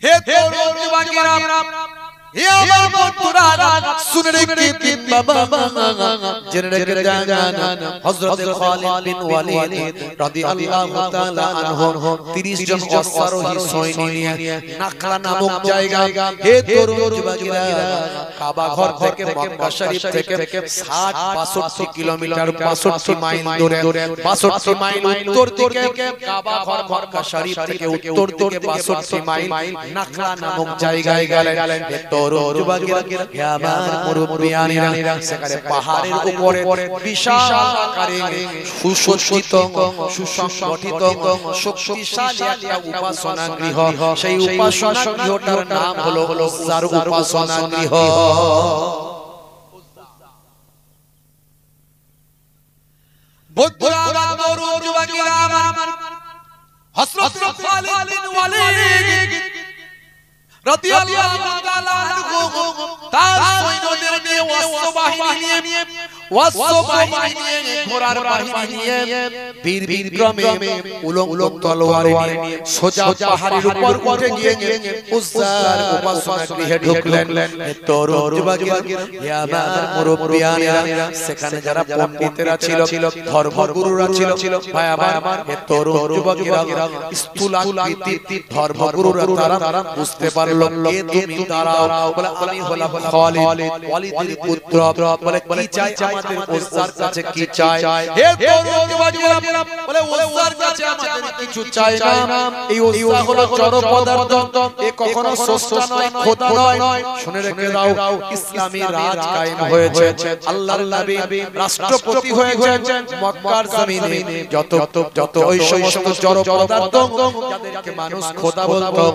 হে তরুণ যুবকেরা, হে আমার বন্ধুরা, শুনে রেখে বাবা জেনে রেখে জান হযরত খালিদ বিন ওয়ালিদ রাদিয়াল্লাহু তাআলা আনহু 30 জন অশ্বারোহী সৈন্য নিয়ে নাখলা নামক জায়গা, হে তরুণ যুবকেরা, কাবা ঘর থেকে মক্কা শরীফ থেকে 60-62 কিলোমিটার 62 মাইল দূরে, 62 মাইল উত্তর দিকে কাবা ঘর, মক্কা শরীফ থেকে উত্তর দিকে 62 মাইল নাখলা নামক জায়গায় গেলেন। তরুণ যুবকেরা, হে আমার মুরব্বিয়ানেরা, সেখানে পাহাড়ের উপরে বিশাল আকারে সুসজ্জিত, সুসংগঠিত, শক্তিশালী একটা উপাসনা গৃহ। সেই উপাসনা গৃহটার নাম হলো উজ্জার উপাসনা গৃহ। বন্ধুরা, তরুণ যুবকেরা, হযরত খালিদ বিন ওয়ালিদ রাদিয়াল্লাহু তাআলা আনহু তার সৈন্যদের নিয়ে অশ্ববাহিনী নিয়ে ঘোড়ার বাহিনী নিয়ে বীর বিক্রমে উলঙ্গ তলোয়ার নিয়ে সোজা পাহাড়ের উপর উঠে গিয়ে উজ্জার উপাসনা গৃহে ঢুকলেন। তরুণ যুবকেরা, হে আমার মুরব্বিয়ানেরা, সেখানে যারা পণ্ডিতেরা ছিল, ধর্মগুরুরা ছিল, ভাই আমার, হে তরুণ যুবকেরা, স্থূলাকৃতি ধর্মগুরুরা তারা বুঝতে পারল, কে তুমি? দাঁড়াও। বলে আমি হলাম খালিদ, ওয়ালিদের পুত্র। বলে কি চাই আমাদের উজ্জার কাছে? কি চাই? হে তরুণ যুবকেরা, বলে উজ্জার কাছে আমাদের কিছু চাই না। এই উজ্জা হলো জড় পদার্থ, এ কখনো স্রষ্টা নয়, খোদা নয়। শুনে রেখে দাও, ইসলামী রাজ কায়েম হয়েছে, আল্লাহর নবী রাষ্ট্রপতি হয়েছে মক্কার জমিনে। যত ওই সমস্ত জড় পদার্থ যাদেরকে মানুষ খোদা বলতো,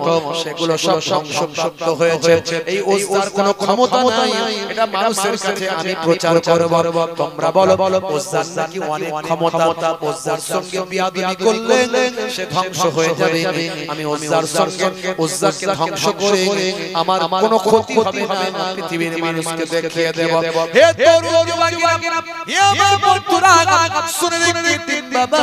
সেগুলো সব সংশপ্ত হয়েছে। এই উজ্জার কোনো ক্ষমতা নাই, এটা মানুষের কাছে আমি প্রচার করব। তোমরা বলো, উজ্জার নাকি অনেক ক্ষমতা, উজ্জার সঙ্গে বিয়াদবি করলে সে ধ্বংস হয়ে যাবে। আমি উজ্জার সঙ্গে উজ্জাকে ধ্বংস করে আমার কোনো ক্ষতি হবে না, পৃথিবীর মানুষকে দেখিয়ে দেব। হে তরুণ যুবকেরা, হে আমার বন্ধুরা, শুনে রেখে বাবা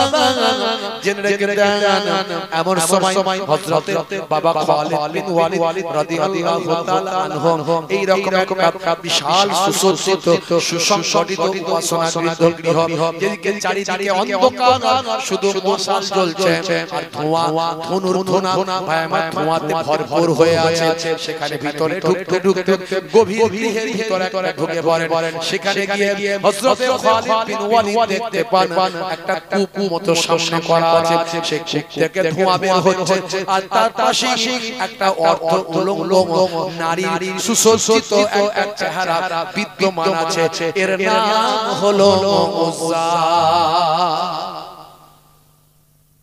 জেনে রেখে জান এমন সময় হযরত বাবা খালিদ বিন ওয়ালিদ রাদিয়াল্লাহু তাআলা আনহু এই রকম একটা বিশাল সুসজ্জিত সুসংগঠিত উপাসনা গৃহ, যেদিকে চারিদিকে অন্ধকার, শুধু মশাল জ্বলছে আর ধোঁয়া, ধুনুর ধোঁয়া, ভাই আমার, ধোঁয়াতে ভরপুর হয়ে আছে। সেখানে ভিতরে ঢুকতে গভীর গৃহের ভিতরে ঢুকে পড়েন। সেখানে গিয়ে হযরত খালিদ বিন ওয়ালিদ দেখতে পান একটা কূপ মতো সামনে করা আছে, সেই কূপ থেকে ধোঁয়া বের হচ্ছে, আর তার পাশে একটা অর্ধ উলঙ্গ নারীর সুসজ্জিত এক চেহারা বিদ্যমান আছে। এর নাম হলো উজ্জা।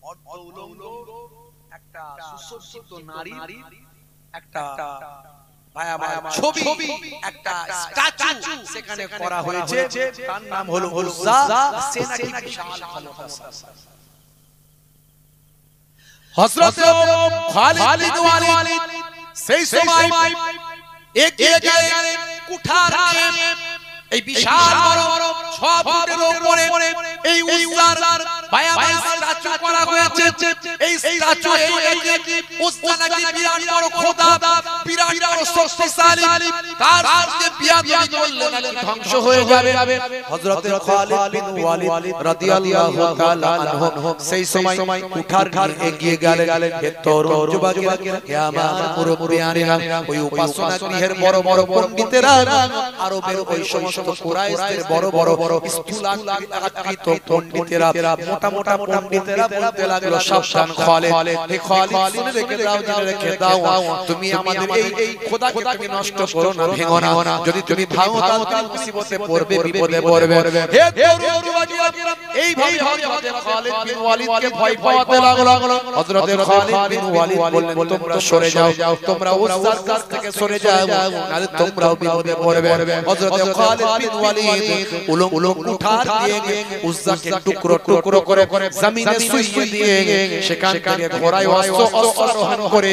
অর্ধ উলঙ্গ একটা সুসজ্জিত নারীর একটা ছবি, একটা স্ট্যাচু সেখানে করা হয়েছে, তার নাম হলো উজ্জা। সে নাকি বিশাল ক্ষমতাশালী। হযরত খালিদ ওয়ালিদ সেই সময় এগিয়ে গেলেন কুঠার নিয়ে। এই বিশাল বড় 6 ফুটের উপরে এই উজ্জার স্ট্যাচু করা হয়েছে। এই স্ট্যাচু উজ্জা নাকি বিরাট বড় খোদা, বিরাট বড় শক্তিশালী, তার সাথে বিয়াদবি করলে নাকি ধ্বংস হয়ে যাবে। হযরত খালিদ বিন ওয়ালিদ রাদিয়াল্লাহু তাআলা আনহু সেই সময় কুঠার এগিয়ে গেলেন। হে তরুণ যুবকেরা, হে আমার মুরব্বিয়ানেরা, ওই উপাসনা গৃহের বড় বড় পণ্ডিতেরা, আরবের ওই সমস্ত কুরাইশদের বড় বড় স্থূলাকৃত পণ্ডিতেরা, মোটা মোটা পণ্ডিতেরা বলতে লাগলো, সাবধান খালিদ, হে খালিদ, শুনে রেখে দাও, তুমি আমাদের এই খোদাকে তুমি নষ্ট করো না, ভেঙো না। যদি তুমি ভাঙো তাহলে মুসিবতে পড়বে, বিপদে পড়বে। হে তরুণ যুবকেরা, এইভাবে হযরত খালিদ বিন ওয়ালিদকে ভয় পাওয়াতে লাগলো। হযরত খালিদ বিন ওয়ালিদ বললেন, তোমরা সরে যাও, তোমরা উজ্জার কাছ থেকে সরে যাও, নালে তোমরাও বিপদে পড়বে। হযরত খালিদ বিন ওয়ালিদ উলঙ্গ কুঠার দিয়ে উজ্জাকে টুকরো টুকরো করে জমিনে শুইয়ে দিয়ে সেখান থেকে ঘোড়ায় অশ্বারোহণ করে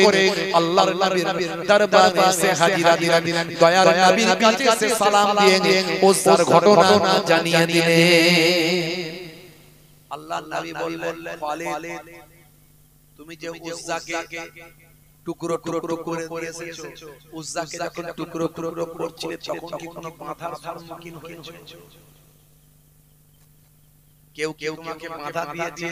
আল্লাহর নবীর দরবারে এসে হাজিরা দিলেন। দয়ার নবীর কাছে এসে সালাম দিয়ে উজ্জার ঘটনা জানিয়ে দিলেন। আল্লাহর নবী বললেন, খালিদ, তুমি যে উজ্জাকে টুকরো টুকরো করে দিয়েছো উজ্জাকে যখন টুকরো টুকরো করছিলে তখন কি কোনো বাধার সম্মুখীন হয়েছে? কেউ কেউ তোমাকে বাধা দিয়েছে?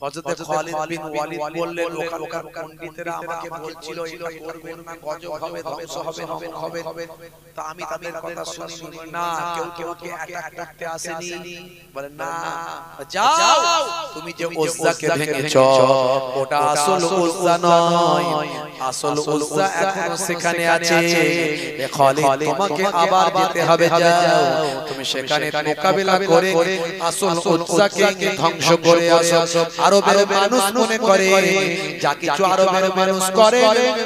হযরত খালিদ বিন ওয়ালিদ বললেন ওখানকার পণ্ডিতেরা আমাকে বলছিল এটা করবেন না, গজব হবে, ধ্বংস হবে হবে। তা আমি তাদের কথা শুনিনি। না, কেউ কেউকে অ্যাটাক করতে আসেনি। বলে না, যাও তুমি যে উজ্জাকে ভেঙেছো ওটা আসল উজ্জা নয়, আসল উজ্জা এখনো সেখানে আছে। খালিদ তোমাকে আবার যেতে হবে, যাও তুমি সেখানে মোকাবিলা করে আসল উজ্জাকে ধ্বংস করে আসো। আরবের মানুষ মনে করে যা কিছু আরবের মানুষ করে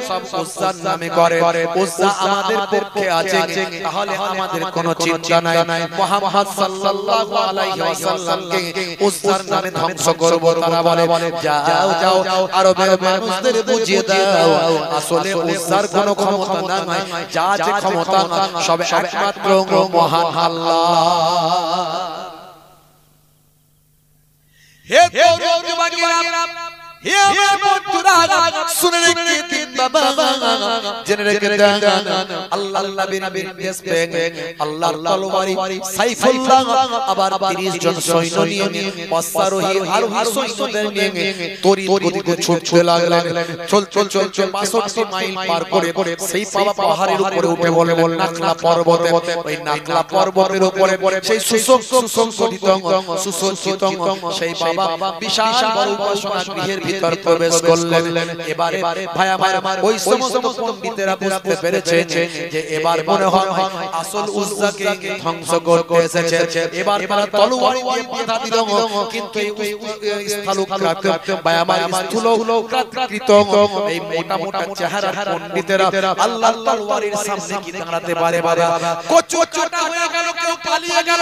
সব উজ্জার নামে করে। উজ্জা আমাদের পক্ষে আছে, তাহলে আমাদের কোনো চিন্তা নাই। মুহাম্মদ সাল্লাল্লাহু আলাইহি ওয়াসাল্লামকে উজ্জার নামে ধ্বংস করব। তারা বলে যাও যাও আরবের মানুষদের বুঝিয়ে দাও আসলে উজ্জার কোনো ক্ষমতা নাই, যা যে ক্ষমতা সব একমাত্র মহান আল্লাহ। হে তরুণ যুবকেরা, হে আমার বন্ধুরা, শুনে রেখে দিন বাবা, জেনে রেখে দেন আল্লাহর নবীর নির্দেশ পেয়ে আল্লাহর তলোয়ারি সাইফুল্লাহ আবার 30 জন সৈন্য নিয়ে অশ্বারোহী আরোহী সৈন্যদের নিয়ে তড়িৎ গতিতে ছুটতে লাগলেন। চল 65 মাইল পার করে সেই পাহাড়ের উপরে উঠে বলে নাখলা পর্বতে, ওই নাখলা পর্বতের উপরে সেই সুসজ্জিত সেই বাবা বিশাল বড় উপাসনা গৃহের ভিতর প্রবেশ করলেন। এবারে ভাই আমার ওই সমস্ত পণ্ডিতেরা বুঝতে পেরেছেন যে এবার মনে হয় আসল উজ্জাকে ধ্বংস করতে এসেছে। এবার তারা তলোয়ার দিয়ে বাধা দিল, কিন্তু এই স্থলক্রান্ত ভাই আমার স্থূলকৃত এই মোটা মোটা চেহারার পণ্ডিতেরা আল্লাহর তলোয়ারের সামনে কি দাঁড়াতে পারে? বাবা কচুচটা হয়ে গেল, কেউ পালিয়ে গেল।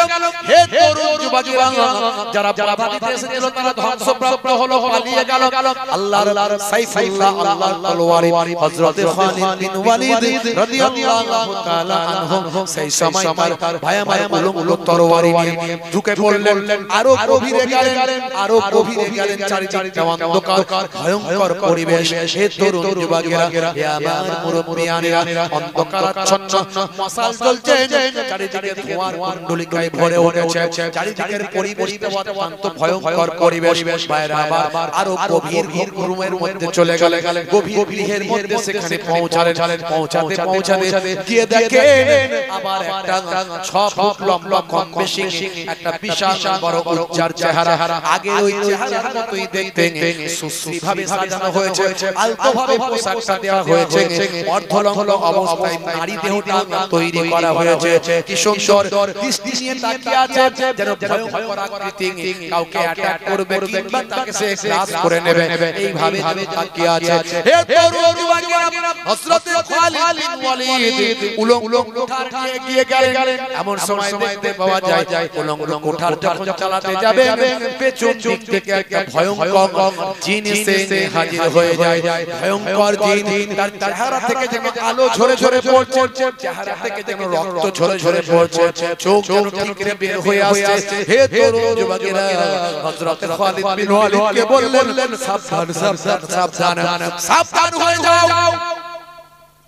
হে তরুণ যুবকেরা, যারা বাধা দিতে এসেছিল তারা ধ্বংসপ্রাপ্ত হলো, পালিয়ে গেল। আল্লাহর সাইফুল্লাহ আল্লাহর তলোয়ারি হযরত খালিদ বিন ওয়ালিদ রাদিয়াল্লাহু তাআলা আনহু সেই সময় তার ভাই আমার উলুম তরবারি নিয়ে ঢুকে পড়লেন। আরো গভীরে গেলেন, চারিদিকে অন্ধকার ভয়ঙ্কর পরিবেশ। হে তরুণ যুবকেরা, হে আমার মুরব্বিয়ানেরা, অন্ধকারাচ্ছন্ন মশাল জ্বলছে, চারিদিকে ধোঁয়ার কুণ্ডলিকায় ভরে উঠেছে, চারিদিকের পরিবেশটা অত্যন্ত ভয়ঙ্কর পরিবেশ। ভাইরা আবার আরো গভীর রুমের মধ্যে চলে গেলেন, গভীর গৃহের মধ্যে সেখানে পৌঁছাতে গিয়ে দেখেন আবার একটা 6 ফুট লম্বা কম বেশি একটা বিশাল বড় উজ্জার চেহারা। আগে ওই চেহারার মতোই দেখতে সুশ্রীভাবে সাজানো হয়েছে, আলতোভাবে পোশাকটা দেওয়া হয়েছে, অর্ধলঙ্গ অবস্থায় নারী দেহটা তৈরি করা হয়েছে। কি সুন্দর দৃষ্টি নিয়ে তাকিয়ে আছে, যেন ভয়ঙ্কর আকৃতি, কাউকে অ্যাটাক করবে কিংবা তাকে সে গ্রাস করে নেবে, এইভাবে তাকিয়ে আছে। হে তরুণ যুবকেরা, হযরত খালিদ বিন ওয়ালিদ উলঙ্গ কোঠার গিয়ে গেলেন। এমন সময় দেখতে পাওয়া যায় উলঙ্গ কোঠার যখন চালাতে যাবে, পেছন দিক থেকে একটা ভয়ঙ্কর জিন এসে হাজির হয়ে যায়। ভয়ঙ্কর জিন, তার চেহারা থেকে যেন আলো ঝরে ঝরে পড়ছে, চেহারা থেকে যেন রক্ত ঝরে ঝরে পড়ছে, চোখ যেন ঠিকরে বের হয়ে আসছে। হে তরুণ যুবকেরা, হযরত খালিদ বিন ওয়ালিদকে বললেন সাবধান হয়ে যাও,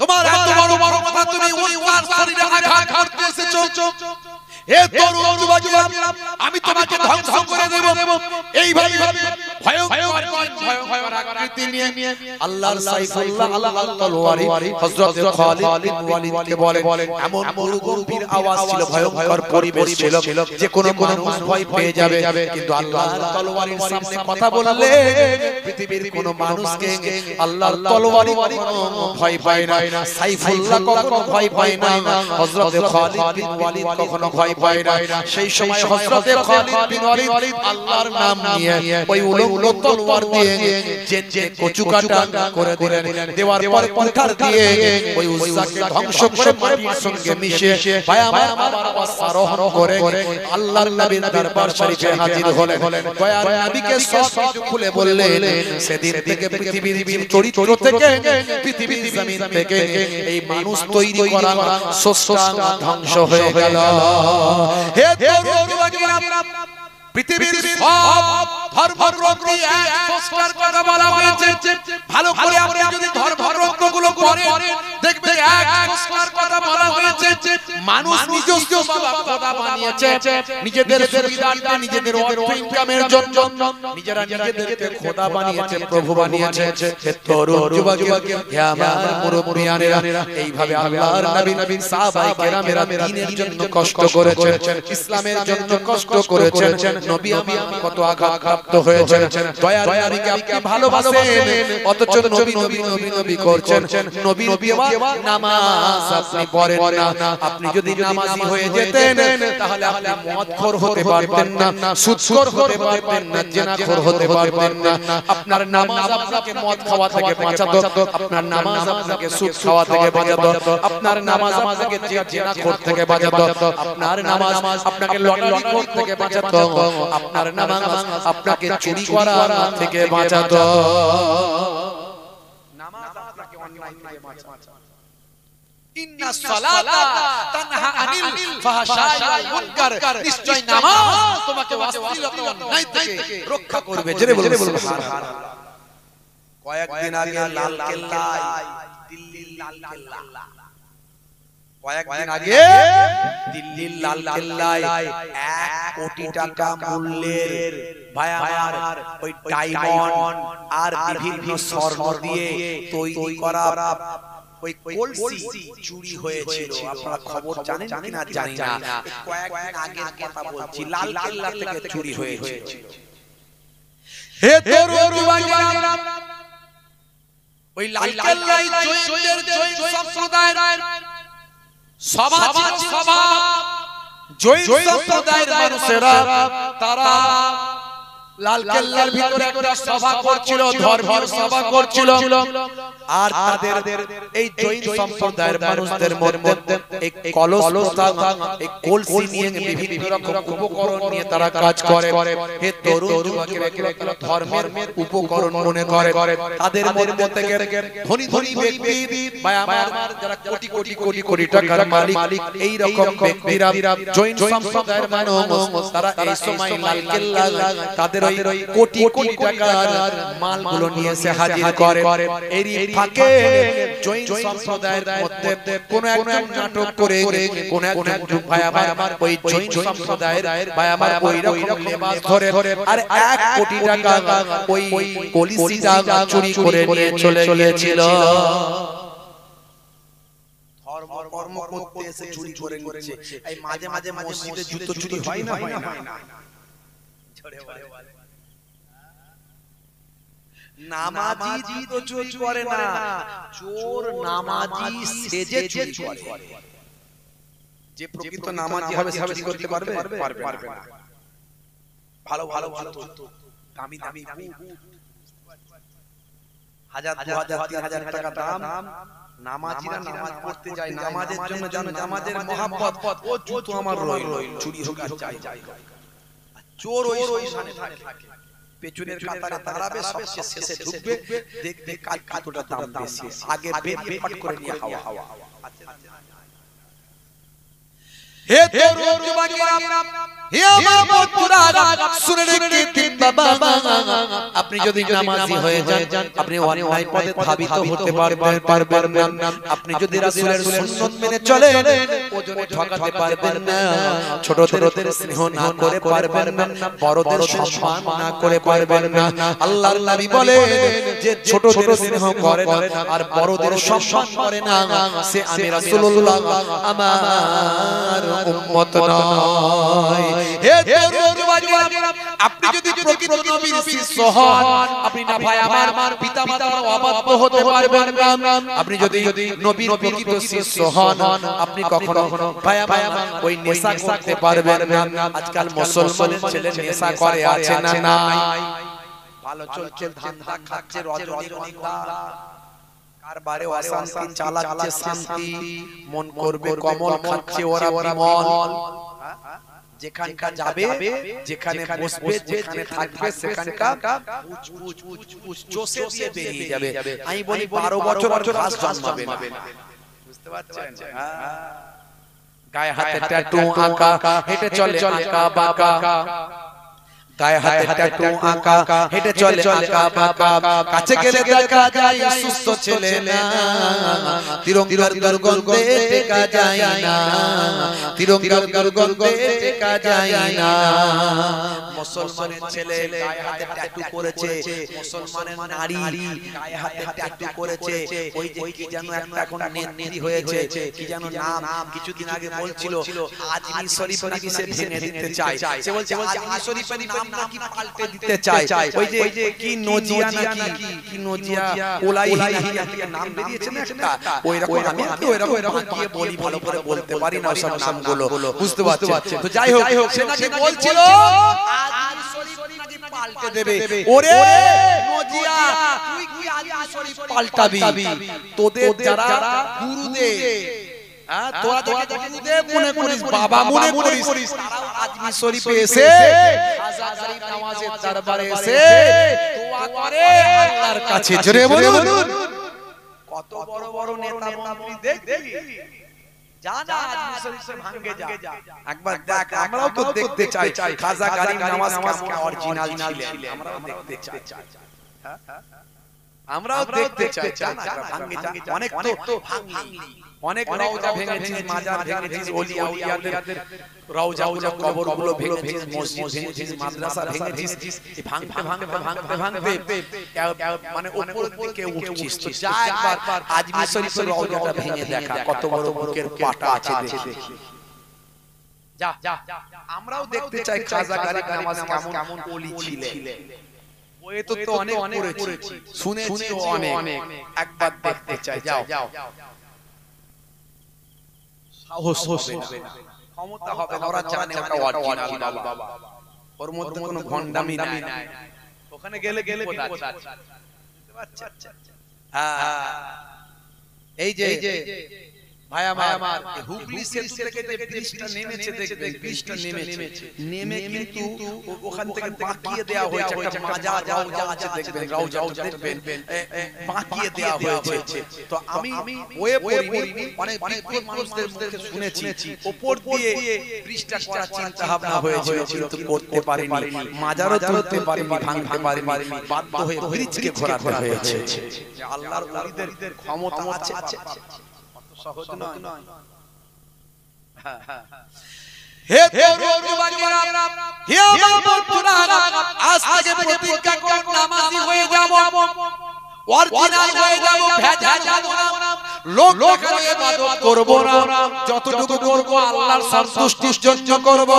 তোমার এত বড় কথা তুমি উজ্জার শরীরে আঘাত করতে এসেছো। হে তরুণ যুবকেরা, আমি তোমাকে ধ্বংস করে দেব। এইভাবে ভয়ঙ্কর আকৃতি নিয়ে আল্লাহর সাইফুল্লাহ আল্লাহর তলোয়ারি হযরত খালিদ বিন ওয়ালিদকে বলেন। এমন গম্ভীর আওয়াজ ছিল, ভয়ঙ্কর পরিবেশ ছিল, যে কোনো মানুষ ভয় পেয়ে যাবে। কিন্তু আল্লাহর তলোয়ারির সামনে কথা বললে পৃথিবীর কোনো মানুষকে আল্লাহর তলোয়ারি ভয় পায় না, সাইফুল্লাহ কখনো ভয় পায় না, হযরত খালিদ বিন ওয়ালিদ কখনো ভয় পায় না। সেই সময় হযরত খালিদ বিন ওয়ালিদ আল্লাহর নাম নিয়ে ওই উলঙ্গ তলোয়ার দিয়ে যে কচুকাটা করে দিলেন। দেওয়ার পর কোঠার দিয়ে ওই উজ্জাকে ধ্বংস করে মাটির সঙ্গে মিশে ভাই আমার আরোহণ করে আল্লাহর নবীর দরবার শরীফে হাজির হলেন। দয়ার নবীকে সব কিছু খুলে বললেন। সেদিন থেকে পৃথিবীর চরিত্র থেকে, পৃথিবীর জমিন থেকে এই মানুষ তৈরি করা সস্তা ধ্বংস হয়ে গেল। হে তরুণ যুবকেরা, পৃথিবীর সব ধর্মগ্রন্থে এক স্রষ্টার কথা বলা হয়েছে। ভালো করে আপনি যদি ধর্মগ্রন্থগুলো পড়েন দেখবেন এক স্রষ্টার কথা বলা হয়েছে। মানুষ নিজস্ব খোদা বানিয়েছে, নিজেদের সুবিধার্থে, নিজেদের অর্থ ইনকামের জন্য নিজেরা নিজেদেরকে খোদা বানিয়েছে, প্রভু বানিয়েছে। তরুণ যুবক, হে আমার মুরব্বিয়ানেরা, এইভাবে আল্লাহর নবী সাহাবায়ে কেরামেরা দ্বীনের জন্য কষ্ট করেছেন, ইসলামের জন্য কষ্ট করেছেন। নবী আমি কত আঘাতপ্রাপ্ত হয়েছেন। দয়ার নবীকে আপনি ভালোবাসেন, অথচ নবী নবী নবী নবী করছেন। নবীর দেওয়া নামাজ আপনি পড়েন না। আপনি যদি নামাজি হয়ে যেতেন তাহলে আপনি মদখোর হতে পারতেন না, সুদখোর হতে পারতেন না, জিনাখোর হতে পারতেন না। আপনার নামাজ আপনাকে মদ খাওয়া থেকে বাঁচাতো, আপনার নামাজ আপনাকে সুদ খাওয়া থেকে বাঁচাতো, আপনার নামাজ আপনাকে জিনাখোর থেকে বাঁচাতো, আপনার নামাজ আপনাকে লটারি খোর থেকে বাঁচাতো, আপনার নামাজ আপনাকে চুরি করা থেকে বাঁচাতো। নামাজ আপনাকে অন্যায় থেকে বাঁচাতো। ইন্না সালাতা তানহা আনিল ফাহশাই ওয়াল মুনকার, নিশ্চয় নামাজ তোমাকে অশ্লীলতা অন্যায় থেকে রক্ষা করবে। জোরে বলুন সুবহানাল্লাহ। কয়েকদিন আগে লাল কেল্লায়, দিল্লির লাল কেল্লা, কয়েকদিন আগে দিল্লির লাল কেল্লায় 1 কোটি টাকা মূল্যের ভাই আমার ওই ডায়মন্ড আর বিভিন্ন স্বর্ণ দিয়ে তৈরি করা ওই কলসি চুরি হয়েছিল। আপনারা খবর জানেন কিনা জানি না, কয়েকদিন আগের কথা বলছি, লাল কেল্লা থেকে চুরি হয়েছিল। হে তরুণ যুবকেরা, ওই লাল কেল্লায় জৈনদের জৈন সম্প্রদায়ের সভা ছিল, সভা। জৈন সম্প্রদায়ের মানুষেরা তারা লাল কেল্লার ভিতরে একটা সভা করছিল, ধর্মীয় সভা করছিল। আর তাদের এই জৈন সম্প্রদায়ের মানুষদের মধ্যে এই কলস এই কলসি নিয়ে বিভিন্ন রকম উপকরণ নিয়ে তারা কাজ করে। হে তরুণ যুবকেরা, এগুলো ধর্মের উপকরণ মনে করে। তাদের মধ্যে থেকে ধনী ধনী ব্যক্তি বা আমার যারা কোটি কোটি কোটি কোটি টাকার মালিক, এই রকম ব্যক্তিরা জৈন সম্প্রদায়ের মানুষ, তারা এই সময় লাল কেল্লা তাদের ওই কোটি কোটি টাকার মালগুলো নিয়ে এসে হাজির করে। এরই ফাঁকে জৈন সম্প্রদায়ের মধ্যে কোন একজন নাটক করে, কোন একজন ভাই আমার ওই জৈন সম্প্রদায়ের ভাই আমার ওই রকম লেবাস ধরে আর 1 কোটি টাকা ওই কলসিটা চুরি করে নিয়ে চলে গিয়েছিল। ধর্ম কর্ম করতে এসে চুরি করে নিচ্ছে। এই মাঝে মাঝে মসজিদে জুতো চুরি হয় না, হয় না? নামাজি তো চুরি করে না, চোর নামাজি সেজে চুরি করে। যে প্রকৃত নামাজি হবে সে চুরি করতে পারবে না। ভালো ভালো দামি দামি 1000 2000 3000 টাকা দাম নামাজিরা নামাজ পড়তে যায়, নামাজের জন্য জানো, নামাজের মহব্বত, ও জুতো আমার রইল, চুরি হোক আর যাই। চোর ওই স্থানে থাকে, পেছনের কাতারে দাঁড়াবে, সবচেয়ে শেষে ঢুকবে, দেখবে কাল কতটা দাম বেশি, আগে বেরিয়ে ফট করে নিয়ে হাওয়া। হে তরুণ যুবকেরা, হে আমার বন্ধুরা, শুনে রেখে বাবা, আপনি যদি নামাজি হয়ে যান আপনি অন্যায় পথে ধাবিত হতে পারবেন না। আপনি যদি রাসূলের সুন্নাত মেনে চলেন ওজনে ঠকাতে পারবেন না। ছোটদের স্নেহ না করে পারবেন না, বড়দের সম্মান না করে পারবেন না। আল্লাহর নবী বলেন যে ছোটদের স্নেহ করে না আর বড়দের সম্মান করে না, সে আমি রাসূলুল্লাহ আমার উম্মত নয়। হে তরুণ যুবকেরা, আপনি যদি প্রকৃত নবীর শিষ্য হন, আপনি না ভাই আমার পিতামাতার অবাধ্য হতে পারবেন না। আপনি যদি নবীর প্রকৃত শিষ্য হন, আপনি কখনো ভাই আমার ওই নেশা করতে পারবেন না। আজকাল মুসলমানের ছেলে নেশা করে আছে না নাই? ভালো চলছে, ধান্দা খাচ্ছে, রজনীগন্ধা কারবারে অশান্তি চালাচ্ছে, শান্তি মন করবে কমল খাচ্ছে ওরা বিমল। যেখানকার যাবে, যেখানে বসবে, যেখানে থাকবে, সেখানকার চষে দিয়ে বেরিয়ে যাবে। আমি বলি 12 বছর ঘাস জন্মাবে না, বুঝতে পারছেন? গায়ে হাতে ট্যাটু আঁকা, হেঁটে চলে আঁকা বাঁকা, গায়ে হাতে ট্যাটু আঁকা, হেঁটে চলে আঁকা বাঁকা, কাছে গেলে দেখা যায় সুস্থ ছেলে না, তিরঙ্গার দুর্গন্ধে টেকা যায় না, তিরঙ্গার দুর্গন্ধে টেকা যায় না। মুসলমানের ছেলে গায়ে হাতে ট্যাটু করেছে, মুসলমানের নারী গায়ে হাতে ট্যাটু করেছে, ওই যে কি যেন একটা এখন নেত্রী হয়েছে, কি যেন নাম কিছুদিন আগে বলছিল, আজমির শরীফ নাকি সে ভেঙে দিতে চায়, সে বলছে আজমির শরীফের নাম নাকি পাল্টে দিতে চায়, ওই যে কি নজিয়া নাকি কি নজিয়া ওলাইহিয়া থেকে নাম বেরিয়েছে না একটা, ওইরকম আমি ওইরকম গিয়ে বলি, ভালো করে বলতে পারি না সব নামগুলো, বুঝতে পারছেন? তো যাই হোক সে নাকি বলছিল আজমির শরীফ নাকি পাল্টে দেবে। ওরে নজিয়া তুই কি আজমির শরীফ পাল্টাবি? তোদের যারা গুরুদেব, তোরা যাকে গুরুদেব মনে করিস, বাবা মনে করিস, তারাও আজমির শরীফে এসে খাজা গরিব নওয়াজের দরবারে এসে দোয়া করে আল্লাহর কাছে। জোরে বলুন, কত বড় বড় নেতা মন্ত্রী দেখবি, জানা আজমির শরীফে ভাঙে যা, একবার দেখ, আমরাও তো দেখতে চাই খাজা গরিব নওয়াজ কেমন অরিজিনাল ছিলেন, আমরাও দেখতে চাই, আমরাও দেখতে চাই, জানা ভাঙে যা। অনেক তো ভাঙলি, অনেক রওজা ভেঙেছিস, মাজার ভেঙেছিস, ওলিয়া উলিয়াদের রওজা কবরগুলো ভেঙেছিস, মসজিদ ভেঙেছিস, মাদ্রাসা ভেঙেছিস, ভাঙতে মানে উপরের দিকে উঠছিস। তো যা একবার আজমির শরীফের রওজাটা ভেঙে দেখা, কত বড় বুকের পাটা আছে দেখি, যা আমরাও দেখতে চাই খাজা গরিব নওয়াজ কেমন ওলি ছিলেন। ওই তো অনেক পড়েছি, শুনেছি অনেক, একবার দেখতে চাই, যাও সাহস হবে না, ক্ষমতা হবে না, ওরা জানে ওটা অরিজিনাল বাবা, ওর মধ্যে কোনো ভন্ডামি নাই, ওখানে গেলে বিপদ আছে, বুঝতে পারছেন? হ্যাঁ, এই যে ভাই আমার হুগলি সেতু থেকে যে ব্রিজটা নেমেছে, দেখবেন ব্রিজটা নেমে কিন্তু ওখান থেকে বাঁকিয়ে দেওয়া হয়েছে, একটা মাজার রওজা আছে দেখবেন, রওজাটা দেখবেন বাঁকিয়ে দেওয়া হয়েছে। তো আমি ওয়ে পড়িনি, অনেক বিজ্ঞ মানুষদের মুখে শুনেছি উপর দিয়ে ব্রিজটা করার চিন্তা ভাবনা হয়েছিল, কিন্তু করতে পারেনি, মাজারও তুলতে পারেনি, ভাঙতে পারেনি, বাধ্য হয়ে ব্রিজকে ঘোরাতে হয়েছে। আল্লাহর ওলিদের ক্ষমতা আছে, সহজ নয়। হে তরুণ যুবকেরা, হে আমার বন্ধুরা, আজ থেকে প্রতিজ্ঞা কর নামাজি হয়ে যাব, অরিজিনাল হয়ে যাব, ভেজাল যাব না, লোক দেখানো ইবাদত করব না, যতটুকু করব আল্লাহর সন্তুষ্টির জন্য করব।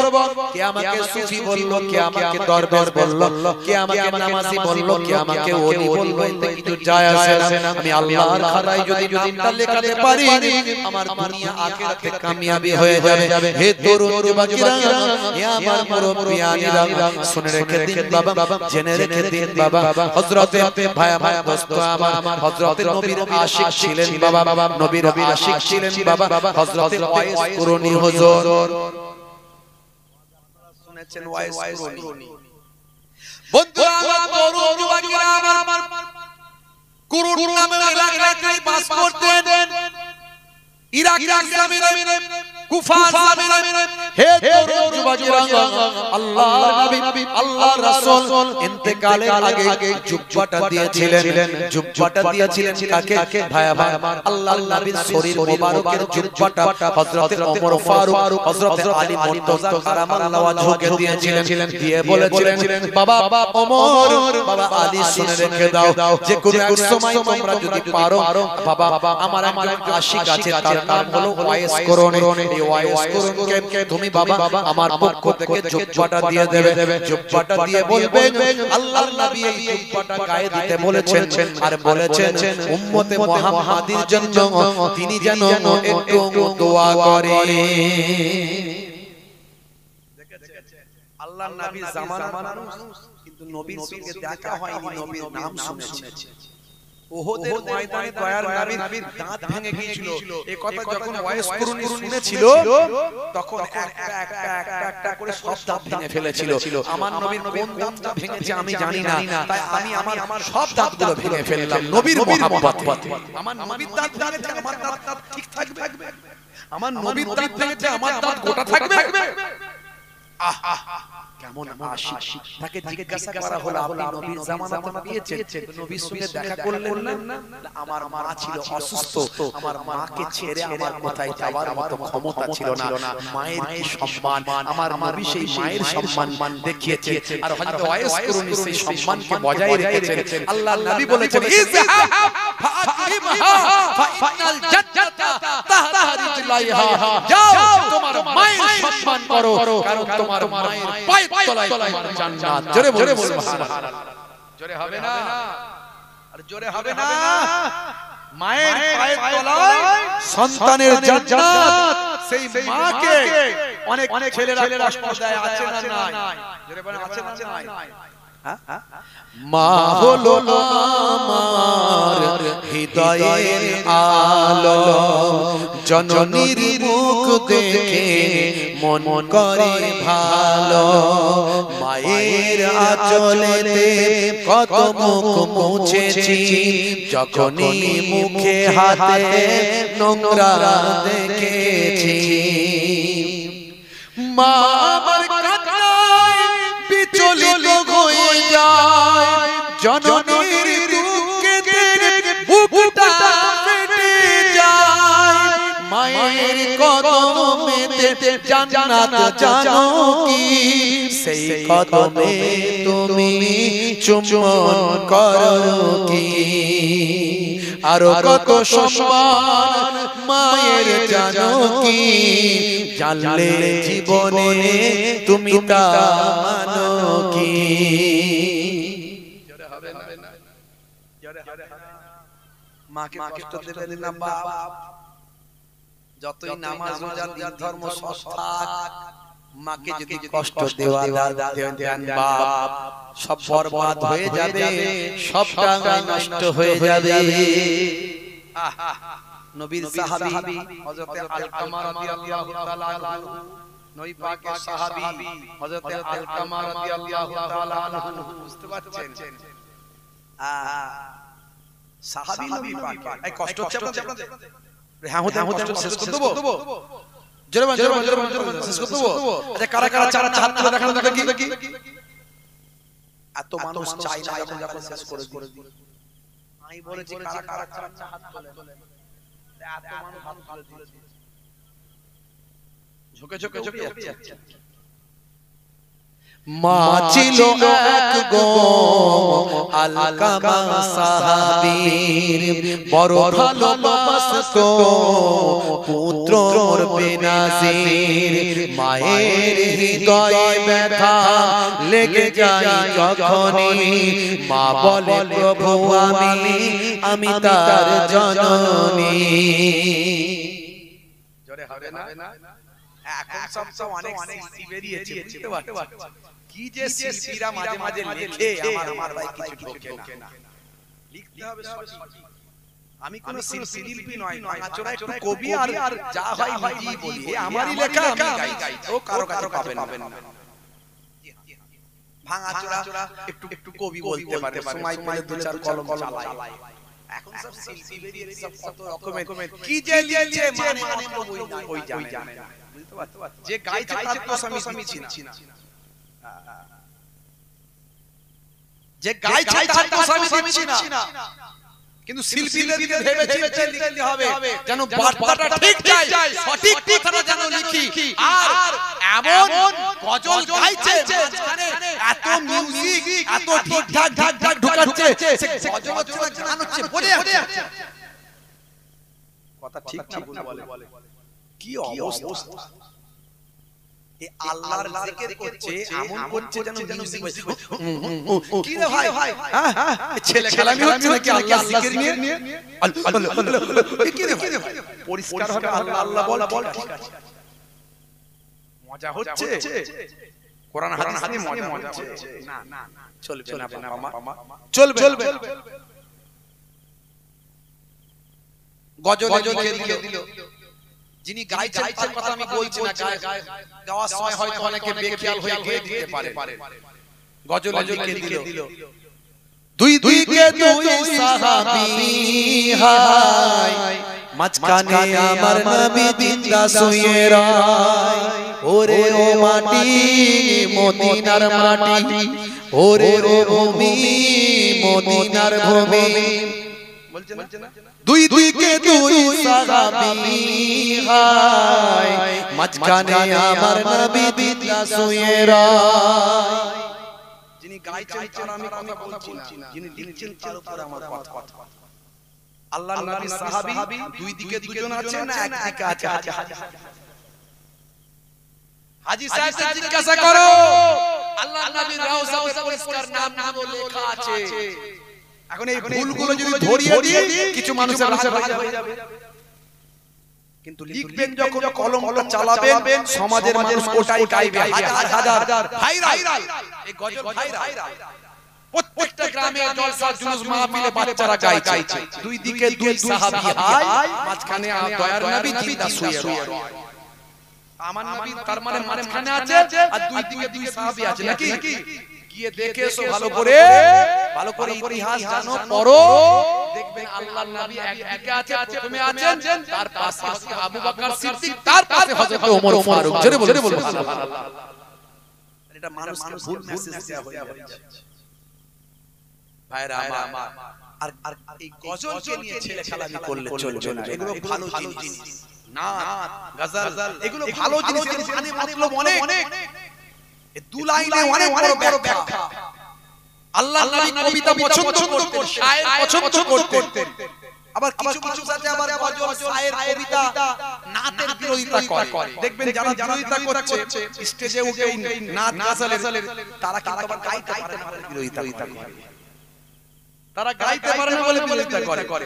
কে আমাকে সুফি বলল, কে আমাকে দরবেশ বলল, কে আমাকে নামাজি বলল, কে আমাকে ওলি বলল, এতে কিছু যায় আসে না। আমি আল্লাহর খাতায় যদি নামটা লেখাতে পারি, আমার দুনিয়া আখিরাতে কামিয়াবি হয়ে যাবে। হে তরুণ যুবকেরা, হে আমার মুরব্বিয়ানিরা, শুনে রেখে দিন বাবা, জেনে রেখে দিন বাবা, হযরতে ভাই দোস্ত আমার, হযরতে নবীর আশিক ছিলেন বাবা, নবীর আশিক ছিলেন বাবা, হযরতে ওয়াইস কুরনি হুজুর, শুনেছেন ওয়াইস কুরনি? বন্ধুরা আমার, তরুণ যুবকেরা আমার, কুরুন নামের এলাকায় বাস করতেন, ইরাক জমিনে, কুফা জমিনে। হে তরুণ যুবকেরা, আল্লাহর নবী, আল্লাহর রাসূল ইন্তেকালের আগে জুব্বাটা দিয়েছিলেন, জুব্বাটা দিয়েছিলেন কাকে? ভাই আমার, আল্লাহর নবীর শরীর মোবারকের জুব্বাটা হযরতে ওমর ফারুক, হযরতে আলী মুর্তজা কারামাল্লাহু ওয়াজহুকে দিয়েছিলেন, দিয়ে বলেছিলেন, বাবা ওমর, বাবা আলী, শুনে রেখে দাও, যে কোন এক সময় তোমরা যদি পারো বাবা, আমার একজন আশিক আছে, তার নাম হলো ওয়াইস কুরনি, এই ওয়াইস কুরনিকে তুমি বাবা আমার পক্ষ থেকে জুব্বাটা দিয়ে দেবে, জুব্বাটা দিয়ে বলবেন আল্লাহর নবী এই জুব্বাটা গায়ে দিতে বলেছেন, আর বলেছেন উম্মতে মুহাম্মাদির জন্য তিনি যেন একটু দোয়া করে। আল্লাহর নবী জামানার মানুষ, কিন্তু নবীর সঙ্গে দেখা হয়নি, নবীর নাম শুনেছে। ওহদের ময়দানে দয়ার নবীর দাঁত ভেঙে গিয়েছিল, এই কথা যখন ওয়াইস কুরনি শুনেছিল, তখন একটা করে সব দাঁত ভেঙে ফেলেছিল। আমার নবীর কোন দাঁতটা ভেঙেছে আমি জানি না, তাই আমি আমার সব দাঁতগুলো ভেঙে ফেললাম নবীর মহব্বতে। আমার নবীর দাঁত ভেঙেছে, আমার দাঁত ঠিক থাকবে? আমার নবীর দাঁত ভেঙেছে, আমার দাঁত গোটা থাকবে? কেমন আশিক তাকে জিজ্ঞাসা করা হলো আপনি নবীর জামানাতে পেয়েছেন নবীর সঙ্গে দেখা করলেন না আমার মা ছিল অসুস্থ আমার মাকে ছেড়ে আমার কোথায় যাওয়ার মতো ক্ষমতা ছিল না মায়ের কি সম্মান আমার নবী সেই মায়ের সম্মান দেখিয়েছেন আর হযরত ওয়াইস করুনি সেই সম্মানকে বজায় রেখেছেন আল্লাহর নবী বলেছেন ইযহাব ফাআকিমহা ফাইনাল জান্নাতা তাহতা রিজলাইহা যাও তোমার মায়ের সম্মান করো কারণ তোমার মায়ের পায়ের তলায় তোমার জান্নাত জোরে বলে সুবহানাল্লাহ জোরে হবে না আর জোরে হবে না মায়ের পায়ের তলায় সন্তানের জান্নাত সেই মাকে অনেক ছেলেরা কষ্ট দেয় আছে না নাই জোরে বলেন আছে না নাই মা হলো আমার হৃদয়ের আলো জননীর মুখ দেখে মন করে ভালো মায়ের আঁচলেতে কত মুখ মুছেছি যখনই মুখে হাতে নোংরা দেখেছি মা আমার কান্নায় বিচলিত হয়ে যায় জননীর দুঃখেতে বুকটা ফেটে যায় মায়ের কদমেতে জান্নাত জানো কি সেই কদমে তুমি চুম্বন করো কি আর কত সম্মান মায়ের জানো কি জানলে জীবনে তুমি তা মানো কি মাকে কষ্ট দেবেন না বাপ যতই নামাজ রোজা দিন ধর্ম সৎ মাকে যদি কষ্ট দেওয়া দেন বাপ সব বরবাদ হয়ে যাবে সবটা নষ্ট হয়ে যাবে নবীর সাহাবী হযরত আলকামা রাদিয়াল্লাহু তাআলা আনহু নবী পাকের সাহাবী হযরত আলকামা রাদিয়াল্লাহু তাআলা আনহু বুঝতে পারছেন সাহাবী নবী পাক এই কষ্ট হচ্ছে আপনাদের হ্যাঁ হতে শেষ করে দেব জোরে শেষ করে দেব আচ্ছা কারা কারা চার হাত তুলে দেখানো দেখি এত মানুষ চাই না যখন শেষ করে দিই আমি বলেছি কারা কারা চার হাত তুলে এত মানুষ হাত তুলে দিয়েছে ঝুঁকে ঝুঁকে যাচ্ছে মা ছিল এক গো আলকামা সাহাবীর বড় ভালোবাসতো পুত্র মোর বেনাজির মায়ের হৃদয়ে ব্যথা লেগে যায় যখনই মা বলে প্রভু আমি তার জননী জোরে হবে না এখন সব অনেক সৃষ্টি বেরিয়েছে বুঝতে পারছো কি যে শিল্পীরা মাঝে মাঝে লেখে আমার ভাই কিছু ঢোকে না লিখতে হবে সঠিক আমি কোন শিল্পী নয় আচরা একটু কবি আর যা হয় নিজেই বলি আমারই লেখা আমি গাই ও কারো কাছে পাবেন না ভাঙা চোরা একটু কবি বলতে পারে সময় পেলে দু চার কলম চালায় এখন সব শিল্পী বেরিয়েছে সব কত রকমের কি যে লিখছে মানে ওই জানে না যে গাইছে তার দোষ আমি দিচ্ছি না যে গাইছে তার দোষ আমি দিচ্ছি না কিন্তু শিল্পীদেরকে ভেবে চিন্তে লিখতে হবে যেন বার্তাটা ঠিক যায় সঠিক কথাটা যেন লিখি আর এমন গজল গাইছে মাঝখানে এত মিউজিক এত ঠিকঠাক ঢুকাচ্ছে সে গজল হচ্ছে গান হচ্ছে বলে কথা ঠিক বলে কি অবস্থা এ আল্লাহর জিকির করছে এমন করছে যেন মিউজিক বাজছে কি রে ভাই ছেলে খেলামি হচ্ছে নাকি আল্লাহ জিকির নিয়ে কি রে ভাই পরিষ্কার হবে আল্লাহ বল ঠিক আছে মজা হচ্ছে কোরআন হাদিস নিয়ে মজা হচ্ছে না চলবে না বাবা চলবে গজল লিখে দিল যিনি গাইছেন তার কথা আমি বলছি না গাওয়ার সময় হয়তো অনেকে বেখেয়াল হয়ে গিয়ে দিতে পারে গজল লিখে দিল দুই কে দুই সাহাবী হায় মাঝখানে আমার নবী জিন্দা শুয়ে রয় ওরে ও মাটি মদিনার মাটি ওরে ও ভূমি মদিনার ভূমি বলছেন না দুই দিকে দুই সাহাবী হায় মাঝখানে আমার নবী জিন্দা শুয়ে রয় যিনি গাইছেন তার আমি কথা বলছি না যিনি লিখছেন তার উপর আমার কথা আল্লাহর নবী সাহাবী দুই দিকে দুজন আছে না একদিকে আছে হাজী সাহেব জিজ্ঞাসা করো আল্লাহর নবীর রওজাতে পরিষ্কার নাম লেখা আছে এখন এই ভুলগুলো যদি ধরিয়ে দিই কিছু মানুষের রাগ হয়ে যাবে কিন্তু লিখবেন যখন কলমটা চালাবেন সমাজের মানুষ ওটাই গাইবে হাজার হাজার ভাইরাল এই গজল ভাইরাল প্রত্যেকটা গ্রামে জলসা জুলুস মাহফিলে বাচ্চারা গাইছে দুই দিকে দুই সাহাবী হায় মাঝখানে দয়ার নবী জিন্দা শুয়ে রয় আমার নবী তার মানে মাঝখানে আছে আর দুই দিকে দুই সাহাবী আছে নাকি গিয়ে দেখে এসো ভালো করে ইতিহাস জানো পড়ো দেখবেন আল্লাহর নবী একদিকে আছে প্রথমে আছেন তার পাশে আছে আবু বকর সিদ্দিক তার পাশে হযরত ওমর ফারুক জোরে বলুন সুবহানাল্লাহ এটা মানুষকে ভুল মেসেজ দেয়া হয়ে যাচ্ছে ভাইরা আমার আর এই গজলকে নিয়ে ছেলে খেলামি করলে চলবে না এগুলো ভালো জিনিস না গজল এগুলো ভালো জিনিস মানে মতলব অনেক এই দু লাইনে অনেক বড় ব্যাখ্যা আল্লাহর নবী কবিতা পছন্দ করতেন শায়ের পছন্দ করতেন আবার কিছু মানুষ আছে আবার গজল শায়ের কবিতা নাতের বিরোধিতা করে দেখবেন যারা বিরোধিতা করছে স্টেজে উঠে নাত গজলের তারা কিন্তু আবার গাইতে পারে না বিরোধিতা করে তারা গাইতে পারে না বলে বিরোধিতা করে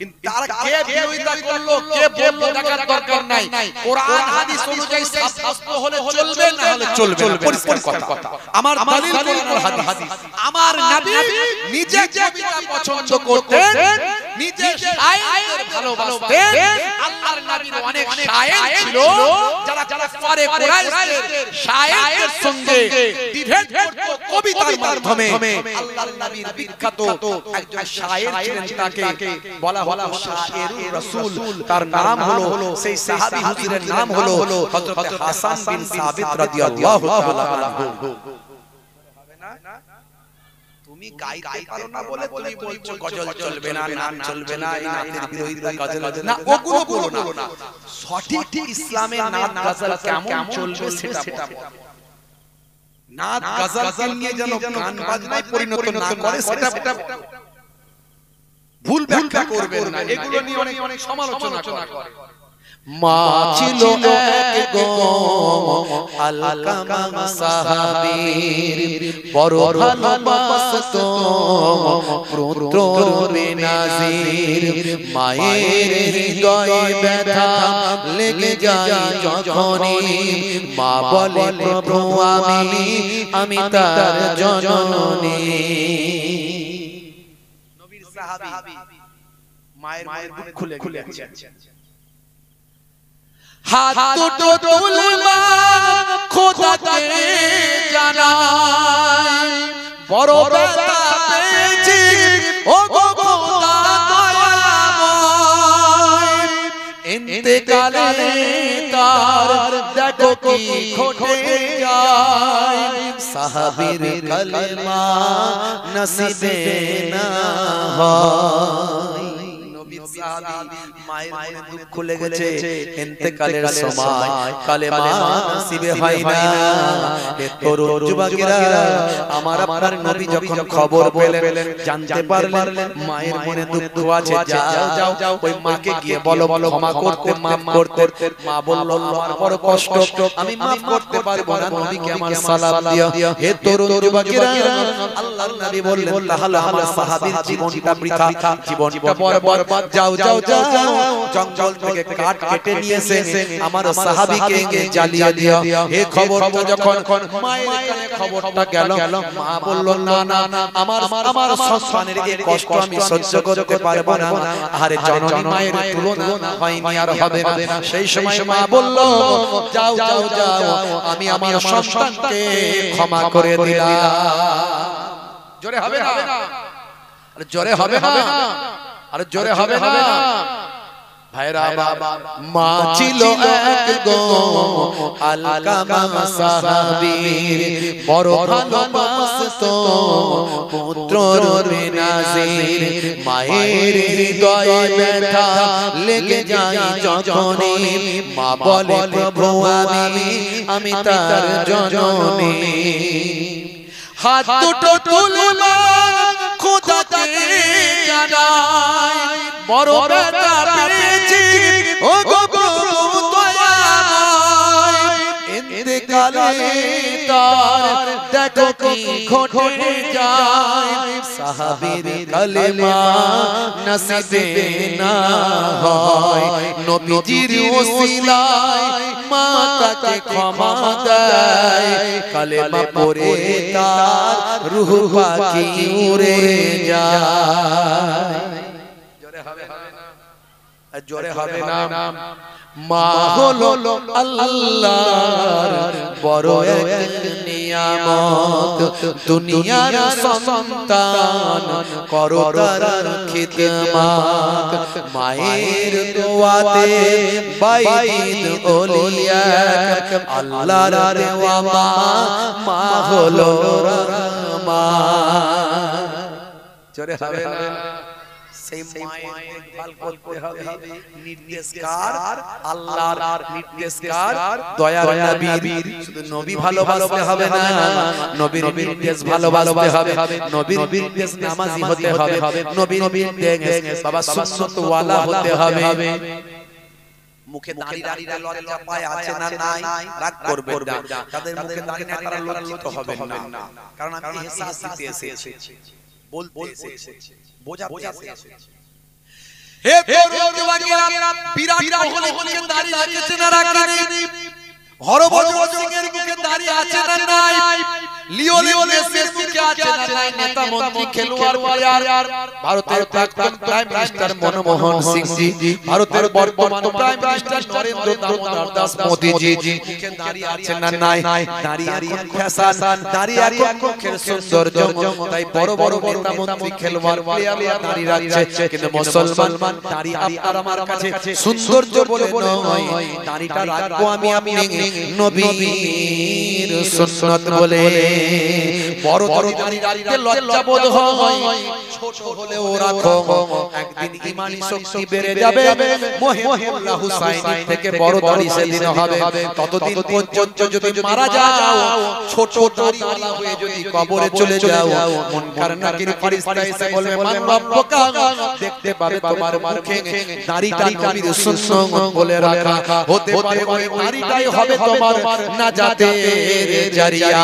কিন্তু তারা কে বিরোধিতা করলো কে বললো দেখার দরকার নাই কোরআন হাদিস অনুযায়ী শাস্ত্র হলে চলবে না হলে চলবে না পরিষ্কার কথা আমার দলিল কোরআন হাদিস আমার নবী নিজে কবিতা পছন্দ করতেন নিজে শায়ের ভালোবাসতেন আল্লাহর নবীর অনেক শায়ের ছিল যারা কুফারে কুরাইশের শায়েরদের সঙ্গে ডিবেট করত কবিতার মাধ্যমে আল্লাহর নবীর বিখ্যাত একজন শায়ের ছিলেন তাকে বলা হলো শায়েরুর রাসূল তার নাম হলো সেই সাহাবী হুজুরের নাম হলো হযরত হাসান বিন সাবিত রাদিয়াল্লাহু তাআলা আনহু হবে না তুমি গাইতে পারো না বলে তুমি বলছো গজল চলবে না নাম চলবে না এই নাতের বিরোধিতা গজল না ওগুলো বলো না সঠিক ইসলামে নাত গজল কেমন চলবে সেটা নাত গজল নিয়ে যেন গান বাজনায় পরিণত না করে সেটা ভুল ব্যাখ্যা করবেন না এগুলো নিয়ে অনেক সমালোচনা করে মা ছিল এক গো আলকামা সাহাবীর বড় ভালোবাসতো পুত্র বেনাজির মায়ের হৃদয়ে ব্যথা লেগে যায় যখনই মা বলে প্রভু আমি তার জননী নবীর সাহাবী মায়ের বুক খুলে গেছে হাত দুটো তুলবা খোদাকে জানাই বড় ব্যথা পেয়েছি ও গো খোদা দয়াময় ইন্তেকালে তার দেখো কি ঘটে যায় সাহাবীর কলমা নসিবে না হয় মায়ের দুঃখ খুলে গেছে ইন্তেকালের সময় কালেমা নসিবে হয় না এ তরুণ যুবকেরা আমার আপনার নবী যখন খবর পেলেন জানতে পারলেন মায়ের মনে দুঃখ আছে যাও ওই মাকে গিয়ে বলো ক্ষমা করতে মাফ করতে মা বলল আমার বড় কষ্ট আমি মাফ করতে পারবো না নবীকে আমার সালাম দিও হে তরুণ যুবকেরা আল্লাহর নবী বললেন তাহলে আমার সাহাবীর জীবনটা বৃথা জীবনটা বরবাদ যাও জঙ্গল থেকে কাঠ কেটে নিয়ে এসে আমার সাহাবীকে জ্বালিয়ে দিও এই খবরটা যখন মায়ের কানে খবরটা গেল মা বলল না আমার সন্তানের এই কষ্ট আমি সহ্য করতে পারবো না আরে জননী মায়ের তুলনা হয়নি আর হবে না সেই সময় মা বলল যাও আমি আমার সন্তানকে ক্ষমা করে দিলাম জোরে হবে না আরে জোরে হবে না আরে জোরে হবে না ভাইরা আমার মা ছিল এক গো আলকামা সাহাবীর বড় ভালোবাসতো পুত্রর বেনাজির মায়ের হৃদয়ে ব্যথা লেগে যায় যখনই মা বলে প্রভু আমি তার জননী হাত দুটো তুলে মা খোদাকে জানায় বড় ব্যথা পেয়েছি ও গো প্রভু দয়াময় ইন্তেকালে তার দেখো কি ঘটে যায় সাহাবীর কালেমা নসিবে না হয় নবীজির ওসিলায় মা তাকে ক্ষমা দেয় কালেমা পড়ে তার রূহ পাখি উড়ে যায় জোরে হবে না মা হলো আল্লাহর বড় এক নিয়ামত দুনিয়ার সন্তান করো তার খিদমত মায়ের দোয়াতে বাইত ওলিয়া আল্লাহর দেওয়া মা হলো রহমান জোরে হবে না সেই মায়ের দেখভাল করতে হবে নির্দেশকার আল্লাহর নির্দেশকার দয়ার নবীর শুধু নবী ভালোবাসতে হবে না নবীর নির্দেশ ভালোবাসতে হবে নবীর নির্দেশ নামাজি হতে হবে নবীর নির্দেশ বাবা সুন্নাত ওয়ালা হতে হবে মুখে দাড়ি লজ্জা পায় আছে না নাই রাগ করবেন না তাদের মুখে দাড়ি না তারা লজ্জিত হবেন না কারণ আমি ইহসাস দিতে এসেছি বলতে এসেছি বোঝাতে এসেছি হে তরুণ যুবকেরা বিরাট কোহলি মুখে দাড়ি রেখেছে না রাখেনি হরভজন সিং এর মুখে দাড়ি আছে না নাই লিওনেল মেসির মুখে আছে না নাই নেতা মন্ত্রী খেলোয়াড় প্লেয়ার ভারতের প্রাক্তন প্রাইম মিনিস্টার মনমোহন সিং জি ভারতের বর্তমান প্রাইম মিনিস্টার নরেন্দ্র দামোদর দাস মোদি জি মুখে দাড়ি আছে না নাই দাড়ি এখন ফ্যাশন দাড়ি এখন মুখের সৌন্দর্য তাই বড় বড় নেতা মন্ত্রী খেলোয়াড় প্লেয়ার দাড়ি রাখছে কিন্তু মুসলমান দাড়ি আপনার আমার কাছে সৌন্দর্য বলে নয় দাড়িটা রাখবো আমি নবীর সুন্নাত বলে বড় দাড়ি রাখতে লজ্জা বোধ হয় ছোট হলেও রাখো একদিন ঈমানি শক্তি বেড়ে যাবে মোহাম্মদ হুসাইন থেকে বড় দাড়ি সেদিন হবে ততদিন পর্যন্ত যদি মারা যাও ছোট দাড়িওয়ালা হয়ে যদি কবরে চলে যাও মুনকার নাকির ফেরেশতা এসে বলবে মান রব্বুকা দেখতে পাবে তোমার মুখে দাড়িটা নবীর সুন্নাত বলে রাখা হতে পারে ওই দাড়িটাই হবে তোমার নাজাতের জারিয়া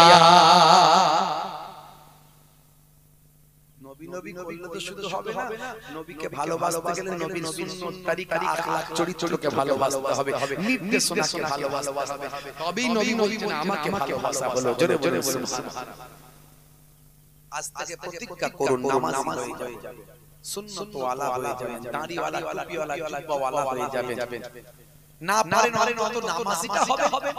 নবী করলে তো শুধু হবে না নবীকে ভালোবাসতে গেলে নবীর সুন্নাত তরিকা আখলাক চরিত্রকে ভালোবাসতে হবে নির্দেশনাকে ভালোবাসতে হবে তবেই নবী বলছেন আমাকে ভালোবাসা হলো জোরে জোরে সুবহানাল্লাহ আজ থেকে প্রতিজ্ঞা করুন নামাজ হয়ে যাবে সুন্নাত ওয়ালা হয়ে যাবেন দাড়ি ওয়ালা টুপি ওয়ালা জুব্বা ওয়ালা হয়ে যাবেন না পারেন অত নামাজিটা হবে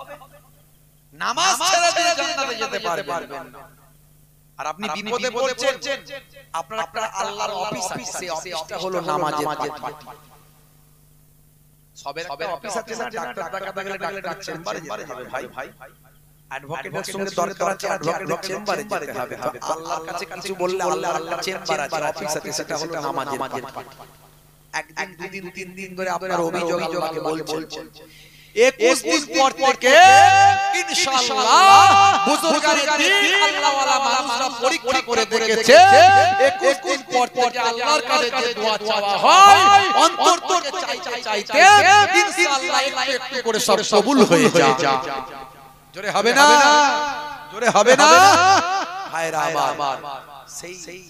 নামাজ ছেড়ে দিয়ে জান্নাতে যেতে পারবেন আর আপনি বিপদে পড়ছেন আপনার আল্লাহর অফিস আছে সেই অফিসটা হলো নামাজের পার্টি সবের একটা অফিস আছে না ডাক্তার দেখাতে গেলে ডাক্তার চেম্বারে যেতে হবে ভাই অ্যাডভোকেটের সঙ্গে দরকার আছে অ্যাডভোকেটের চেম্বারে যেতে হবে তো আল্লাহর কাছে কিছু বললে আল্লাহর চেম্বার আছে অফিস আছে সেটা হলো নামাজের পার্টি একদিন দুদিন তিন দিন ধরে আপনার অভিযোগ আল্লাহকে বলছেন 21 দিন পর থেকে ইনশাআল্লাহ বুজুর্গানের দিন আল্লাহ ওয়ালা মানুষরা পরীক্ষা করে দেখেছে 21 দিন পর থেকে আল্লাহর কাছে যে দোয়া চাওয়া হয় অন্তর থেকে চাইতে ইনশাআল্লাহ একটু করে সব কবুল হয়ে যায় জোরে হবে না ভাইরা আমার সেই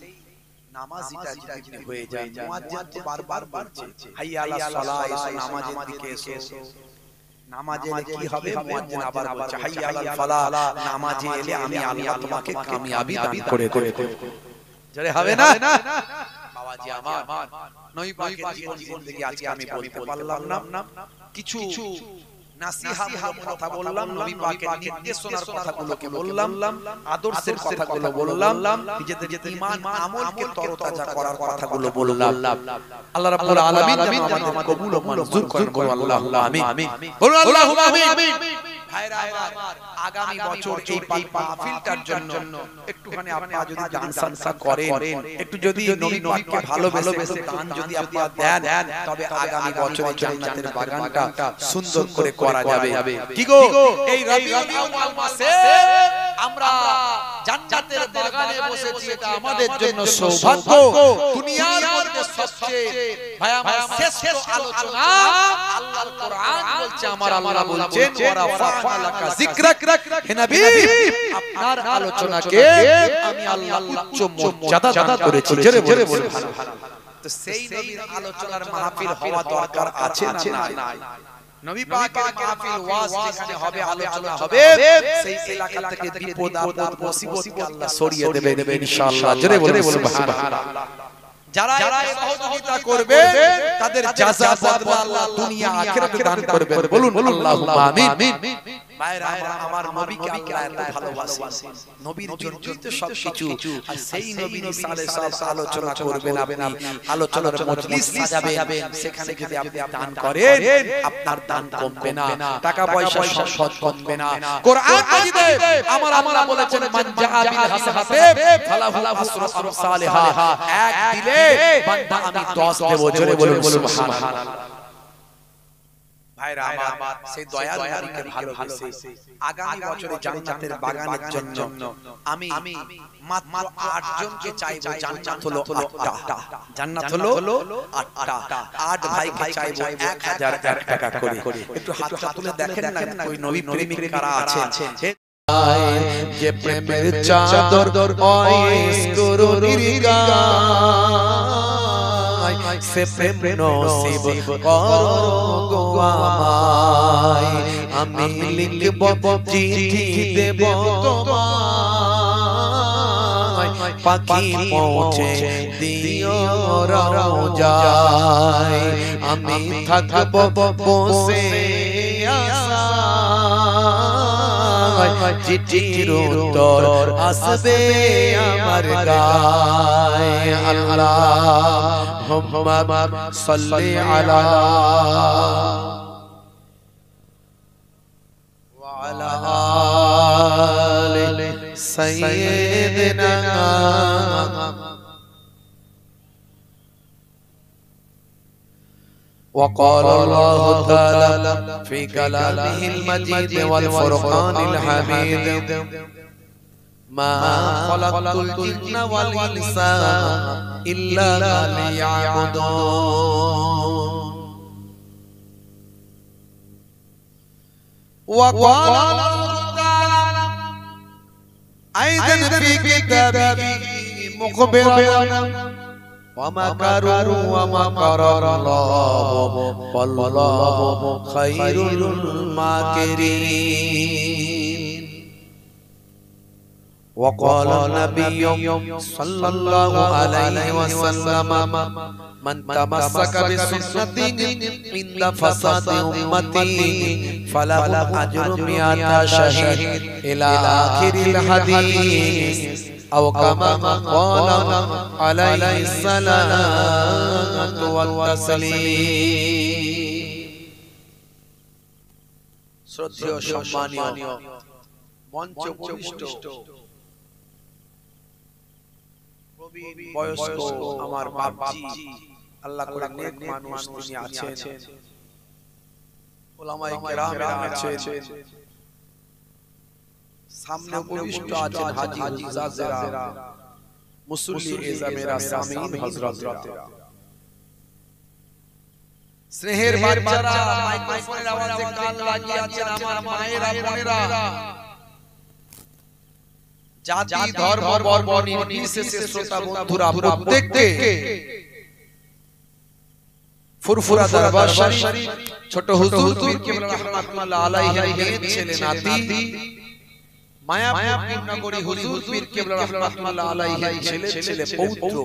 নামাজিটা যদি হয়ে যায় মুয়াজ্জিন তো বারবার বলছে হাইয়া আলাস সালাহ এসো নামাজের দিকে এসো নামাজে এলে কি হবে মুয়াজ্জিন আবার বলছে হাইয়া আলাল ফালাহ নামাজে এলে আমি আল্লাহ তোমাকে কামিয়াবি দান করে জোরে হবে না বাবাজি আমার নবী পাকের জীবন জিন্দেগি আজকে আমি বলতে পারলাম না কিছু নাসিহামূলক কথা বললাম, নবী পাকের নির্দেশনার কথাগুলোকে বললাম, আদর্শের কথাগুলো বললাম, নিজেদের ঈমান আমলকে তরতাজা করার কথাগুলো বললাম। আল্লাহ রাব্বুল আলামিন যেন আমাদের কবুল ও মঞ্জুর করেন। বলুন আল্লাহুম্মা আমিন। বলুন আল্লাহুম্মা আমিন। ভাইরা আমার, আগামী বছর এই মাহফিলটার জন্য একটুখানি আপনারা যদি দান সাদকা করেন, একটু যদি নবী পাককে ভালোবেসে দান যদি আপনারা দেন, তবে আগামী বছরে জান্নাতের বাগানটা সুন্দর করে করা যাবে। কি গো, এই রবিউল আউয়াল মাসে আমরা জান্নাতের বাগানে বসেছি, এটা আমাদের জন্য সৌভাগ্য। দুনিয়ার মধ্যে সবচেয়ে ভাই আমার শ্রেষ্ঠ আলোচনা আল্লাহর কোরআন বলছে, আমার আল্লাহ বলছেন ওয়া রাফা'না লাকা যিকরাক। হে নবী, আপনার আলোচনাকে আমি আল্লাহ উচ্চ মর্যাদা দান করেছি। জোরে বলুন সুবহানাল্লাহ। তো সেই নবীর আলোচনার মাহফিল হওয়া দরকার আছে না নাই? নবী পাকের মাহফিল ওয়াজ যেখানে হবে, আলোচনা হবে, সেই এলাকা থেকে বিপদ আপদ মুসিবতকে আল্লাহ সরিয়ে দেবে ইনশাআল্লাহ। জোরে বলুন সুবহানাল্লাহ। যারা সহযোগিতা করবে তাদের জাযা বদলা আল্লাহ দুনিয়া আখিরাতে দান করবেন। বলুন আল্লাহুম্মা আমিন। ভাইরা আমার নবীকে আল্লাহ এত ভালোবাসে, নবীর জন্যই তো সবকিছু। আর সেই নবীর সালে সব আলোচনা করবেন আপনি, আলোচনার মজলিস সাজাবেন, সেখানে যদি আপনি দান করেন আপনার দান কমবে না, টাকা পয়সা সম্পদ কমবে না। কোরআন মাজিদে আমার আল্লাহ বলেছেন, মান জাআ বিল হাসানাতি ফালাহু আশরু আমসালিহা। এক দিলে বান্দা আমি 10 দেব। জোরে বলুন সুবহানাল্লাহ। ভাইরা আমার, সেই দয়াল নবীকে ভালোবেসে আগামী বছরে জান্নাতের বাগানের জন্য আমি মাত্র 8 জনকে চাইবো। জান্নাত হলো 8টা, জান্নাত হলো 8টা। 8 ভাইকে চাইবো 1001 টাকা করে। একটু হাতটা তুলে দেখেন না ওই নবী প্রেমিক কারা আছেন। যে প্রেমের চাদর ওয়াইস করুনির গায়, সে প্রেম নসিব করো গো আমায়। আমি লিখব চিঠি দেব তোমায়, পাখি পৌঁছে দিও রওজায়। আমি থাকব বসে আশায়, চিঠির উত্তর আসবে আমার গায়ে। আল্লাহুম্মা সাল্লি আলা ওয়া আলা আলি সাইয়্যিদিনা। وقال الله تعالى في كلامه المجيد والفرقان الحميد، ما خلقت الجن والإنس إلا ليعبدون. وقال الله تعالى أيضا في كتابه مخبرا، ومكروا ومكر الله والله خير الماكرين. وقال النبي صلى الله عليه وسلم، من تمسك بسنتي عند فساد أمتي فله أجر 100 شهيد إلى آخر الحديث، أو كما قال عليه الصلاة والتسليم. শ্রদ্ধেয় সম্মানীয় মঞ্চ উপবিষ্ট বয়স্ক আমার বাপজি, আল্লাহ করে নেক মানুষ তিনি আছেন, উলামায়ে কেরাম আছেন, সামনে উপবিষ্ট আছেন হাজী হুজ্জাজেরা, মুসল্লি এজামেরা, সামিন হযরতরা, স্নেহের বাচ্চারা, মাইক্রোফোনের আওয়াজে কান লাগিয়ে আছেন আমার মায়েরা বোনেরা, জাতি ধর্ম বর্ণ নির্বিশেষে শ্রোতা বন্ধুরা প্রত্যেককে ফুরফুরা দরবার শরীফ ছোট হুজুর পীর কেবলা রাহমাতুল্লাহ আলাইহি ছেলে নাতি মায়াপুর নগরী হুজুর পীর কেবলা রাহমাতুল্লাহ আলাইহি ছেলে পৌত্র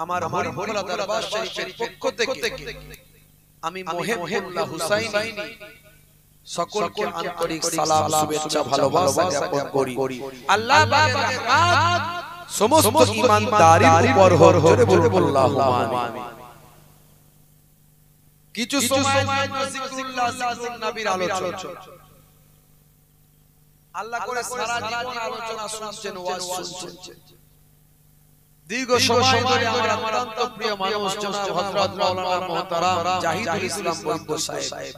আমার হরিফুলা দরবার শরীফের পক্ষ থেকে আমি মোহেবুল্লাহ হুসাইনি সকলকে আন্তরিক সালাম শুভেচ্ছা ভালোবাসা জ্ঞাপন করি। আল্লাহ পাকের রহমত সমস্ত ঈমানদারের উপর হোক, জোরে বলুন আল্লাহুম্মা আমিন। কিছু সময় জিকিরুল্লাহ জিকিরুন নবীর আলোচনা, আল্লাহ করে সারা জীবন আলোচনা শুনছেন, ওয়াজ শুনছেন। দীর্ঘ সময় ধরে আমার অত্যন্ত প্রিয় মানুষ জনাব হযরত মাওলানা মুহতারাম জাহিদুল ইসলাম বৈদ্য সাহেব,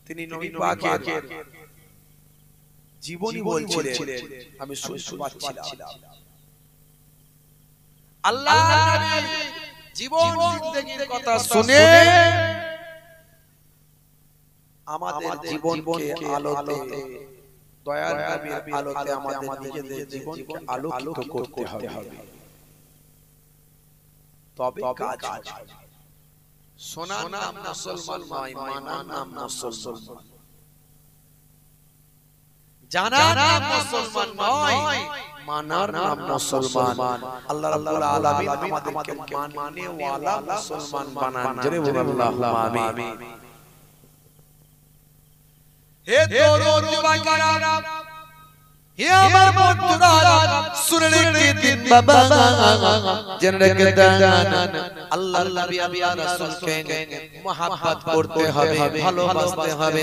তিনি নবী পাকের জীবনী বলছিলেন, আমি শুনতে পাচ্ছিলাম। আল্লাহ নবীর জীবন জিন্দেগির কথা শুনে আমাদের জীবনকে আলোতে, দয়ার নবীর আলোতে আমাদের নিজেদের জীবনকে আলোকিত করতে হবে, তবে কাজ হবে। সোনার নাম মুসলমান নয়, মানার নাম মুসলমান, জানার নাম মুসলমান নয়, মানার নাম মুসলমান। আল্লাহ রাব্বুল আলামিন আমাদেরকে মাননে ওয়ালা মুসলমান বানান, জোরে বলুন আল্লাহুম্মা আমিন। হে তরুণ যুবকেরা, হে আমার বন্ধুরা, শুনে রেখে দিন বাবা, জেনে রেখে দেন আল্লাহর নবী আল্লাহর রাসূলকে মহব্বত করতে হবে, ভালোবাসতে হবে।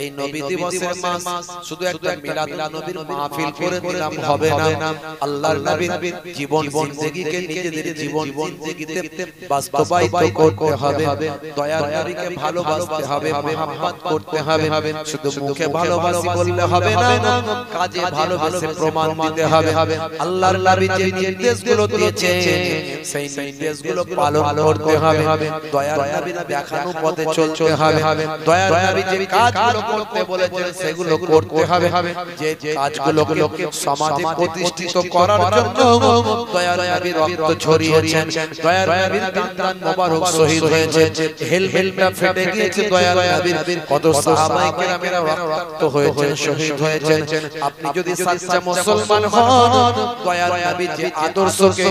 এই নবী দিবসের মাস শুধু একটা মিলাদ নবীর মাহফিল করে দিলাম হবে না, আল্লাহর নবীর জীবন জিন্দেগিকে নিজেদের জীবন জিন্দেগিতে বাস্তবায়িত করতে হবে। দয়ার নবীকে ভালোবাসতে হবে, মহব্বত করতে হবে। শুধু মুখে ভালোবাসি বললে হবে না, কাজে ভালোবাসে প্রমাণ দিতে হবে। আল্লাহর নবী যে নির্দেশগুলো দিয়েছেন সেই নির্দেশগুলো পালন করতে হবে। দয়ার নবীর দেখানো পথে চলতে হবে। দয়ার নবী যে কাজগুলো করতে বলেছেন সেগুলো করতে হবে। যে কাজগুলোকে সমাজে প্রতিষ্ঠিত করার জন্য দয়ার নবী রক্ত ঝরিয়েছেন, দয়ার নবীর দাঁত মোবারক শহীদ হয়েছে, হেলমেটটা ফেটে গিয়েছে, দয়ার নবীর কত সাহাবায়ে কেরামেরা রক্তাক্ত হয়েছেন, শহীদ হয়েছেন। আপনি যদি সাচ্চা মুসলমান হন, দয়ার নবী যে আদর্শকে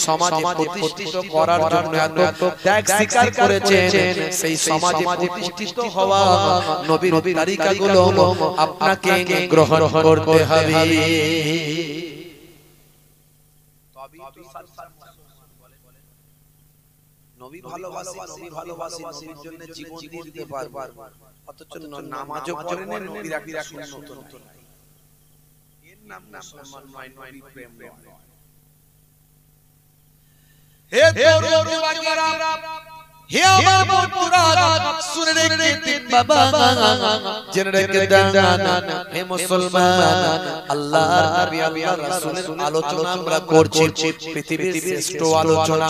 সমাজে প্রতিষ্ঠিত করার জন্য এত ত্যাগ স্বীকার করেছেন, সেই সমাজে প্রতিষ্ঠিত হওয়া নবীর তরিকাগুলো আপনাকে গ্রহণ করতে হবে। নবী ভালোবাসি, নবী ভালোবাসি, নবীর জন্য জীবন দিতে পারবো, অথচ নামাজও পড়েন না, নবীর একটা সুন্নত নাই, এর নাম মুসলমান নয়, নবী প্রেম নয়। হে তরুণ যুবকেরা, হে আমার বন্ধুরা, শুনে রেখে দিন বাবা, জেনে রেখে দেন হে মুসলমান, আল্লাহর নবী আল্লাহর রাসূলের আলোচনা আমরা করছি, পৃথিবীর শ্রেষ্ঠ আলোচনা।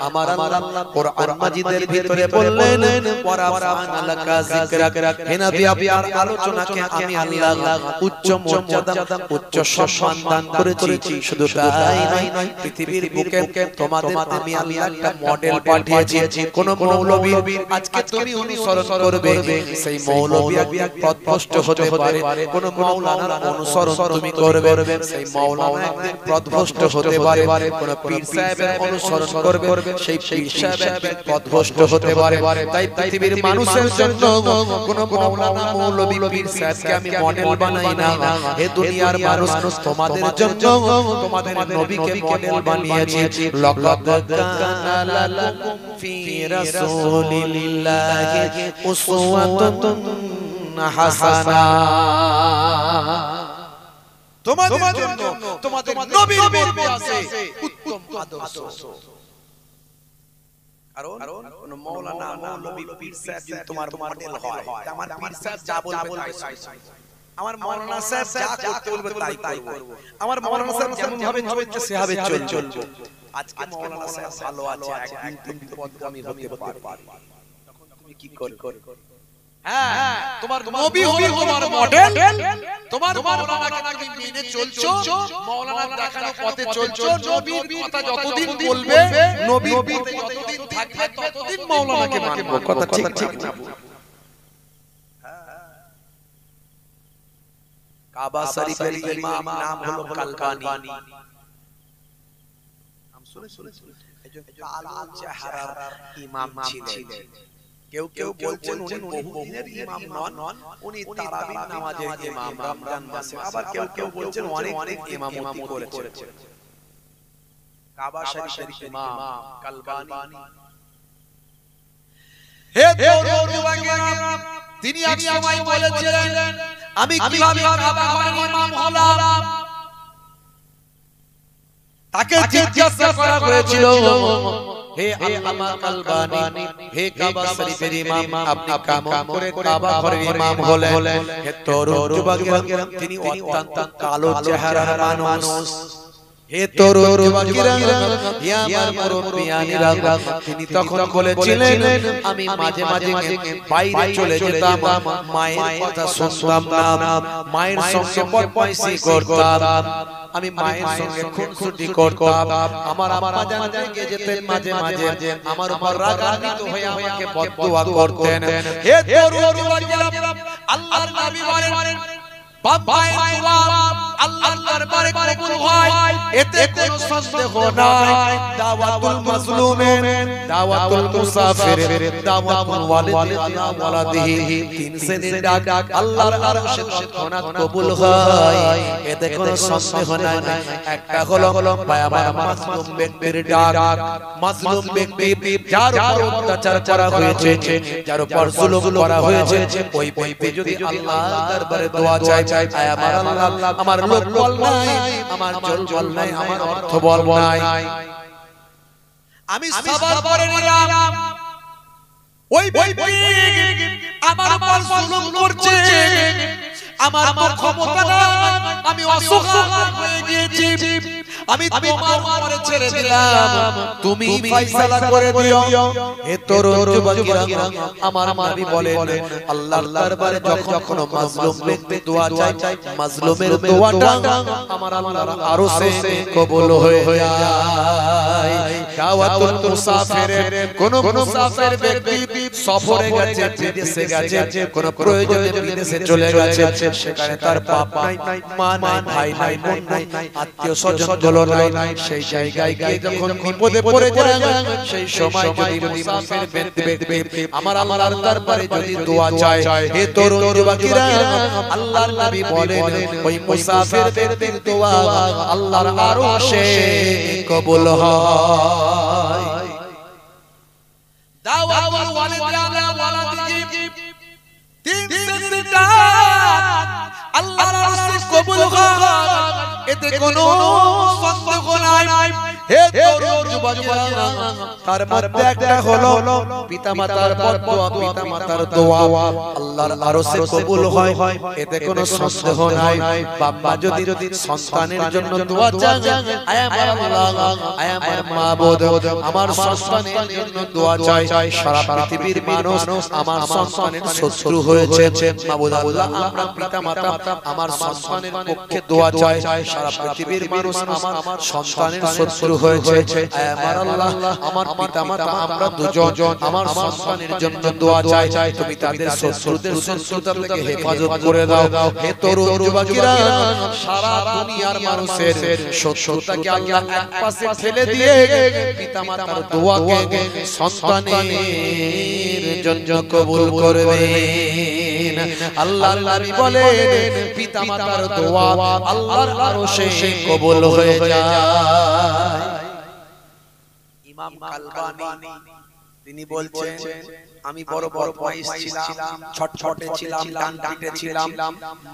আমার আল্লাহ কোরআন মাজিদের ভিতরে বললেন, ওয়ারাফা'না লাকা যিকরাক, হে নবী আপনার আলোচনাকে আমি আল্লাহ উচ্চ মর্যাদা, উচ্চ সম্মান দান করেছি। শুধু তাই নয়, পৃথিবীর বুকে তোমাদের আমি আল্লাহ একটা মডেল পাঠিয়েছি। কোন মৌলবী আজকে তুমি অনুসরণ করবে, সেই মৌলবী একদিন পথভ্রষ্ট হতে পারে। কোন মাওলানার অনুসরণ তুমি করবে, সেই মাওলানা একদিন পথভ্রষ্ট হতে পারে। কোন পীর সাহেবের অনুসরণ করবে, সেই পীর সাহেব একদিন পথভ্রষ্ট হতে পারে। তাই পৃথিবীর মানুষের জন্য কোন মাওলানা, মৌলবী, পীর সাহেবকে আমি মডেল বানাই না। হে দুনিয়ার মানুষ, তোমাদের জন্য তোমাদের নবীকে মডেল বানিয়েছি। লাকাদ কানা লাকুম ফি রাসূলিল্লাহি উসওয়াতুন হাসানা, তোমাদের জন্য তোমাদের নবীর মধ্যে আছে উত্তম আদর্শ। কারণ কোন মাওলানা, মৌলবী, পীর সাহেব যদি তোমার মডেল হয়, আমার পীর সাহেব যা বলবে তাই, আমার মাওলানা সাহেব যা করতে বলবে তাই করব, আমার মাওলানা সাহেব যেমন ভাবে চলছে সেভাবে চলবো। আজকে মাওলানা সাহেব ভালো আছে, একদিন তুমি বিপদগামী হতে পারে, তখন তুমি কি করবে? হ্যাঁ, তোমার নবী হলো তোমার মডেল, তোমার মাওলানাকে তুমি মেনে চলছো, মাওলানার দেখানো পথে চলছো। নবীর কথা যতদিন বলবে, নবীর পথে যতদিন থাকবে, ততদিন মাওলানাকে মানবো। কথা ঠিক ঠিক না? কাবা শরীফের ইমাম নাম হলো কালবানী, নাম শুনে একজন কালো চেহারার ইমাম ছিলেন। কেউ কেউ বলছেন উনি বহুদিনের ইমাম নন, উনি তারাবির নামাজের ইমাম রমজান মাসে। আবার কেউ কেউ বলছেন অনেক ইমামতি করেছেন। কাবা শরীফের ইমাম কালবানি, হে যুবকেরা, তিনি এক সময় বলেছিলেন আমি কিভাবে কাবা ঘরের ইমাম হলাম। তাকে জিজ্ঞাসা করা হয়েছিল, হে আল্লামা কালবানি, হে কাবা শরীফের ইমাম, আপনি কেমন করে কাবা ঘরের ইমাম হলেন? হে তরুণ যুবকেরা, তিনি অত্যন্ত কালো চেহারার মানুষ। হে তরুণ যুবকেরা, হে আমার মুরব্বিয়ানেরা, তিনি তখন বলেছিলেন আমি মাঝে মাঝে বাইরে চলে যেতাম, মায়ের কথা শুনতাম না, মায়ের সঙ্গে বদমাইশি করতাম, আমি মায়ের সঙ্গে খুনসুটি করতাম, আমার আম্মা জান রেগে যেতেন মাঝে মাঝে, আমার উপর রাগান্বিত হয়ে আমাকে বদদুয়া করতেন। হে তরুণ যুবকেরা, আল্লাহর নবী বলেন বাবায়ের দোয়া আল্লাহর দরবারে কবুল হয়, এতে কোনো সন্দেহ নাই। দাওয়াতুল মাজলুমের, দাওয়াতুল মুসাফিরের, দাওয়াতুল ওয়ালিদিনা ওয়ালাদিহি, তিন শ্রেণীর ডাক আল্লাহর আরশে তৎক্ষণাৎ কবুল হয়, এতে কোনো সন্দেহ নাই। একটা হলো আমার মাজলুম ব্যক্তির ডাক, মাজলুম ব্যক্তি যার উপর অত্যাচার করা হয়েছে, যার উপর জুলুম করা হয়েছে, ওই ব্যক্তি যদি আল্লাহর দরবারে দোয়া চায়, আমার আল্লাহ আমার লোক বল নাই, আমার জল বল নাই, আমার অর্থ বল নাই, আমি সবার পরে নিলাম, ওই ব্যক্তি আমার উপর জুলুম করছে, আমার ক্ষমতা নাই, আমি অসহায় হয়ে গিয়েছি, আমি তোমার উপরে ছেড়ে দিলাম, তুমি ফয়সালা করে দিও। হে তরুণ যুবকেরা, আমার নবী বলেন আল্লাহর দরবারে যখন মাজলুম ব্যক্তি দোয়া চায়, মাজলুমের দোয়াটা আমার আল্লাহর আরশে কবুল হয়ে যায়। দাওয়াতুল মুসাফিরের, কোন মুসাফির ব্যক্তি সফরে গেছে, বিদেশে গেছে, কোন প্রয়োজনে বিদেশে চলে গেছে, সেখানে তার বাপ নাই, মা নাই, ভাই নাই, বোন নাই, আত্মীয় স্বজন নাই, সেই জায়গায় গিয়ে যখন বিপদে পড়ে যায়, সেই সময় যদি মুসাফির ব্যক্তি আমার আল্লাহর দরবারে যদি দোয়া চায়, হে তরুণ যুবকেরা, আল্লাহর নবী বলেন ওই মুসাফির ব্যক্তির দোয়া আল্লাহর আরশে কবুল হয়। দাওয়াতুল ওয়ালিদিনা ওয়ালাদিহি, তিন শ্রেণীর ডাক আল্লাহর আরশে কবুল হয়, এতে কোনো সন্দেহ নাই। হে তরুণ যুবকেরা, তার মধ্যে একটা হলো পিতামাতার বদদোয়া, পিতামাতার দোয়া আল্লাহর আরশে কবুল হয়, এতে কোনো সন্দেহ নাই। বাবা যদি সন্তানের জন্য দোয়া চায়, আয় আমার আল্লাহ, আয় আমার মাবুদ, আমার সন্তানের জন্য দোয়া চায়, সারা পৃথিবীর মানুষ আমার সন্তানের শত্রু হয়েছে, মাবুদ আল্লাহ আমরা পিতামাতা আমার সন্তানের পক্ষে দোয়া চায়, সারা পৃথিবীর মানুষ আমার সন্তানের শত্রু হয়েছে, আমার আল্লাহ আমার পিতামাতা আমরা দুজন আমার সন্তানের জন্য দোয়া চাই, তুমি তাদের শত্রুদের শত্রুতা থেকে হেফাজত করে দাও। হে তরুণ যুবকেরা, সারা দুনিয়ার মানুষের শত্রুতাকে আল্লাহ এক পাশে ফেলে দিয়ে পিতামাতার দোয়াকে সন্তানের জন্য কবুল করবেন। আল্লাহর নবী বলেন পিতামাতার দোয়া আল্লাহর আরশে কবুল হয়ে যায়। ইমাম কালবানি তিনি বলছেন আমি বড় বদমাইশ ছিলাম, ছটছটে ছিলাম, ডানপিটে ছিলাম,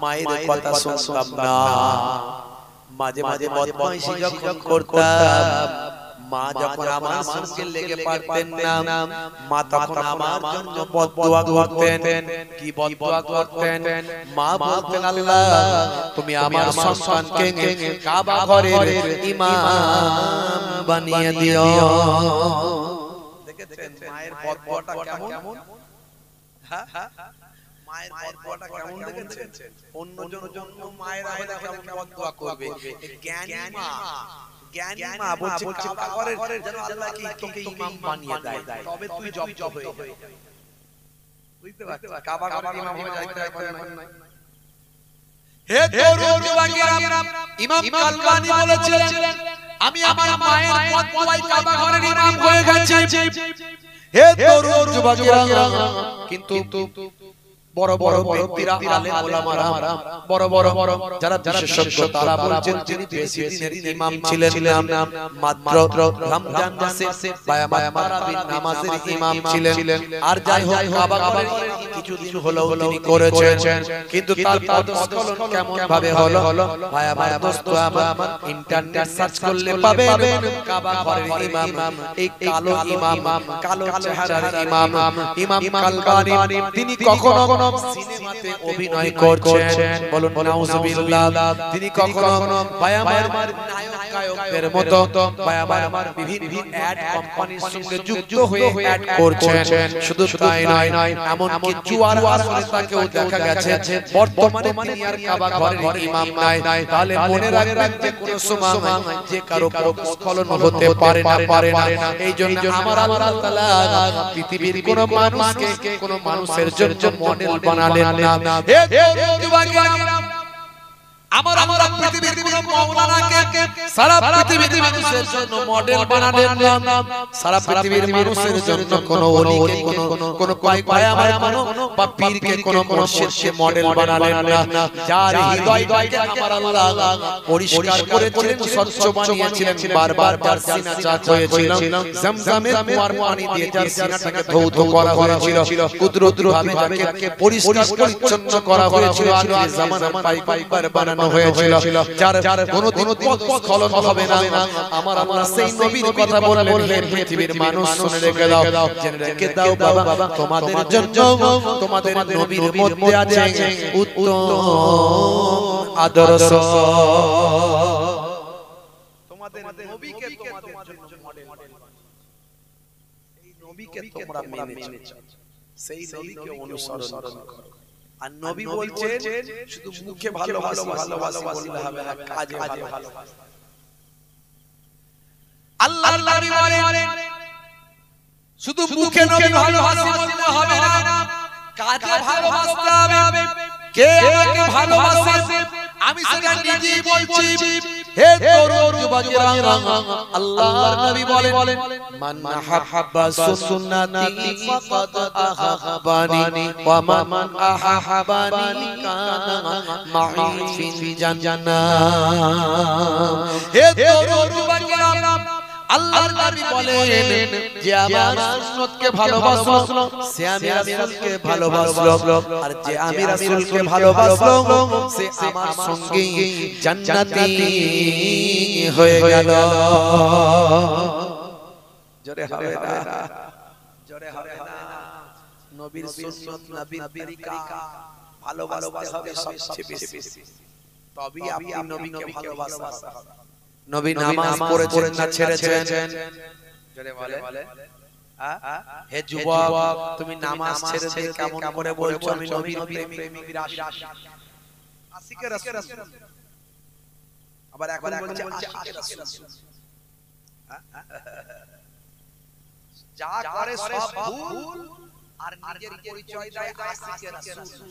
মায়ের কথা শুনতাম না, মাঝে মাঝে বদমাইশি যখন করতাম, মা যখন আমার সঙ্গে লেগে পারতেন না, মা তখন আমার জন্য বদদোয়া করতেন। কি বদদোয়া করতেন? মা বলতেন আল্লাহ তুমি আমার সন্তানকে কাবা ঘরের ইমাম বানিয়ে দিও। দেখেছেন মায়ের বদদোয়াটা কেমন? হ্যাঁ মায়ের বদদোয়াটা কেমন দেখেছেন? অন্যজনের জন্য মায়েরা হলে কেমন বদদোয়া করবে, জ্ঞানী মা, জ্ঞানী মা বলছে কাবা ঘরের যেন আল্লাহ কি তোকে ইমাম বানিয়ে দেয়, তবে তুই জব হয়ে যাবে। বুঝতে পারছিস? কাবা ঘরের ইমাম হয়ে যাইতে পারে না। হে তরুণ যুবকেরা, ইমাম কালবানি বলেছিলেন আমি আমার মায়ের বদদোয়ায় কাবা ঘরের ইমাম হয়ে গেছি। হে তরুণ যুবকেরা, কিন্তু বড় বড় ব্যক্তিরা, আলেম ওলামারা, বড় বড় যারা বিশেষজ্ঞ, তারা বলছেন তিনি বেশি দিনের ইমাম ছিলেন না, মাত্র রমজান মাসে বায়ামাত তারাবির নামাজের ইমাম ছিলেন। আর যাই হোক, কাবা ঘরে কিছুদিন হলো তিনি করেছেন, কিন্তু তার পদস্খলন কেমন ভাবে হলো ভাই আমার দোস্ত আমার, ইন্টারনেট সার্চ করলে পাবেন কাবা ঘরের ইমাম, এই কালো ইমাম, কালো চেহারার ইমাম, ইমাম কালবানি, তিনি কখনো সিনেমাতে অভিনয় করছেন, বলুন নাউজুবিল্লাহ। তিনি কখনো ভাই আমার নায়ক গায়কদের মতো ভাই আমার বিভিন্ন অ্যাড কোম্পানির সঙ্গে যুক্ত হয়ে অ্যাড করছেন। শুধু তাই নয়, এমন কি জুয়ার আসরে তাকেও দেখা গেছে। বর্তমানে তিনি আর কাবা ঘরের ইমাম নাই। তাহলে মনে রাখবেন যে কোন সময় যে কারো পদস্খলন হতে পারে না। এই জন্য আমার আল্লাহ তাআলা পৃথিবীর কোন মানুষকে কোন মানুষের জন্য মডেল বানালেন না। হে যুবকেরা, আমার পৃথিবীর কোন মাওলানাকে সারা পৃথিবীর মানুষের জন্য মডেল বানালেন না। সারা পৃথিবীর মানুষের জন্য কোন ওলিকে কোন পায়গাম্বর বা পীরকে কোন মুর্শিদকে মডেল বানালেন না। যার হৃদয়টাকে আমার আল্লাহ পরিষ্কার করেছিলেন, স্বচ্ছ বানিয়েছিলেন, বারবার যার সিনা চাক হয়েছিল, জমজমের কুয়ার পানি দিয়ে যার সিনাটাকে ধৌত করা হয়েছিল, কুদরতভাবে যাকে পরিষ্কার পরিচ্ছন্ন করা হয়েছিল, আখির জামানার পাইপার বানানো হয়েছিল, যার কোনদিন পদস্খলন হবে না। আমার আল্লাহ সেই নবীর কথা বললেন, পৃথিবীর মানুষ শুনে রেখে দাও, জেনে রেখে দাও বাবা, তোমাদের জন্য তোমাদের নবীর মধ্যে আছে উত্তম আদর্শ। তোমাদের নবীকে তোমাদের জন্য মডেল, এই নবীকে তোমরা মেনে চলো, সেই নবীকে অনুসরণ করো। আর নবী বলছেন শুধু মুখে ভালোবাসি বললে হবে না, কাজে ভালোবাসি। আল্লাহর নবী বলেন শুধু মুখে নবী ভালোবাসি বললে হবে না, কাজে ভালোবাসতে হবে। কে আমাকে ভালোবাসে আমি সেটা নিজেই বলছি। হে তরুণ যুবকেরা, আল্লাহর নবী বলেন মান আহাব্বা সুন্নতি ফাকাদ আহাব্বানি ওয়া মান আহাব্বানি কানা মাই ফিল জান্নাহ। হে তরুণ যুবকেরা, আল্লাহর নবী বলেন যে আমার সুন্নতকে ভালোবাসলো সে আমি রাসূলকে ভালোবাসলো, আর যে আমি রাসূলকে ভালোবাসলো সে আমার সঙ্গে জান্নাতি হয়ে গেল। জোরে হবে না, জোরে হবে না। নবীর সুন্নাত, নবীর তরিকা ভালোবাসতে হবে সবচেয়ে বেশি, তবেই আপনি নবীকে ভালোবাসা। নবী নামাজ পড়েছেন না ছেড়েছেন? জোরে বলে। হে যুবক, তুমি নামাজ ছেড়ে দিয়ে কেমন করে বলছো আমি নবীর প্রেমিক আশিকে রাসূল? আবার এখন বলছে আশিকে রাসূল। যা করে সব ভুল, আর নিজের পরিচয় দেয় আশিকে রাসূল।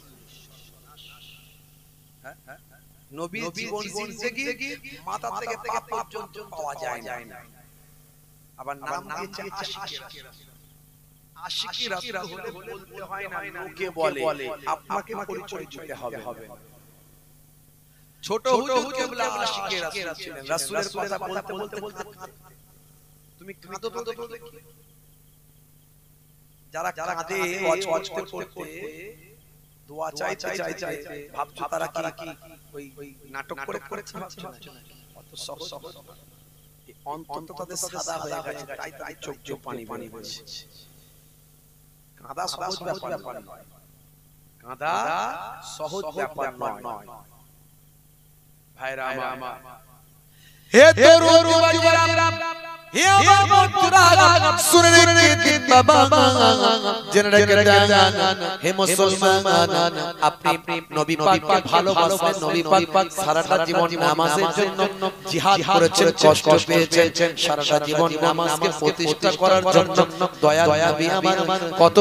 নবীর জীবন জিন্দেগি মাথা থেকে পা পর্যন্ত পাওয়া যায় না, আবার নাম দিয়েছে আশিকে রাসূল। আশিকে রাসূল হলে বলতে হয় না, লোকে বলে, আপনাকে পরিচয় দিতে হবে। ছোট হুজুর কেবলা আশিকে রাসূল ছিলেন, রাসূলের কথা বলতে বলতে তুমি কাঁদো তো দেখি। যারা কাঁদে ওয়াজ করতে দোয়া চাইতে ভাবছো তারা কি ওই নাটক করেছে, ভাবছো অত সহজ অন্তত তাদের সাদা হয়ে গেছে, তাই তাই চোখ পানি বলছে। কাঁদা সহজ ব্যাপার নয়, কাঁদা সহজ ব্যাপার নয় ভাইরা আমার। হে তরুণ যুবকেরা, হে আমার বন্ধুরা, শুনে রেখে দিন বাবা, জেনে রেখে দেন হে মুসলমান, আপনি নবী পাককে ভালোবাসেন। নবী পাক সারাটা জীবন নামাজের জন্য জিহাদ করেছেন, কষ্ট পেয়েছেন, সারাটা জীবন নামাজকে প্রতিষ্ঠা করার জন্য দয়া নবী আমার কত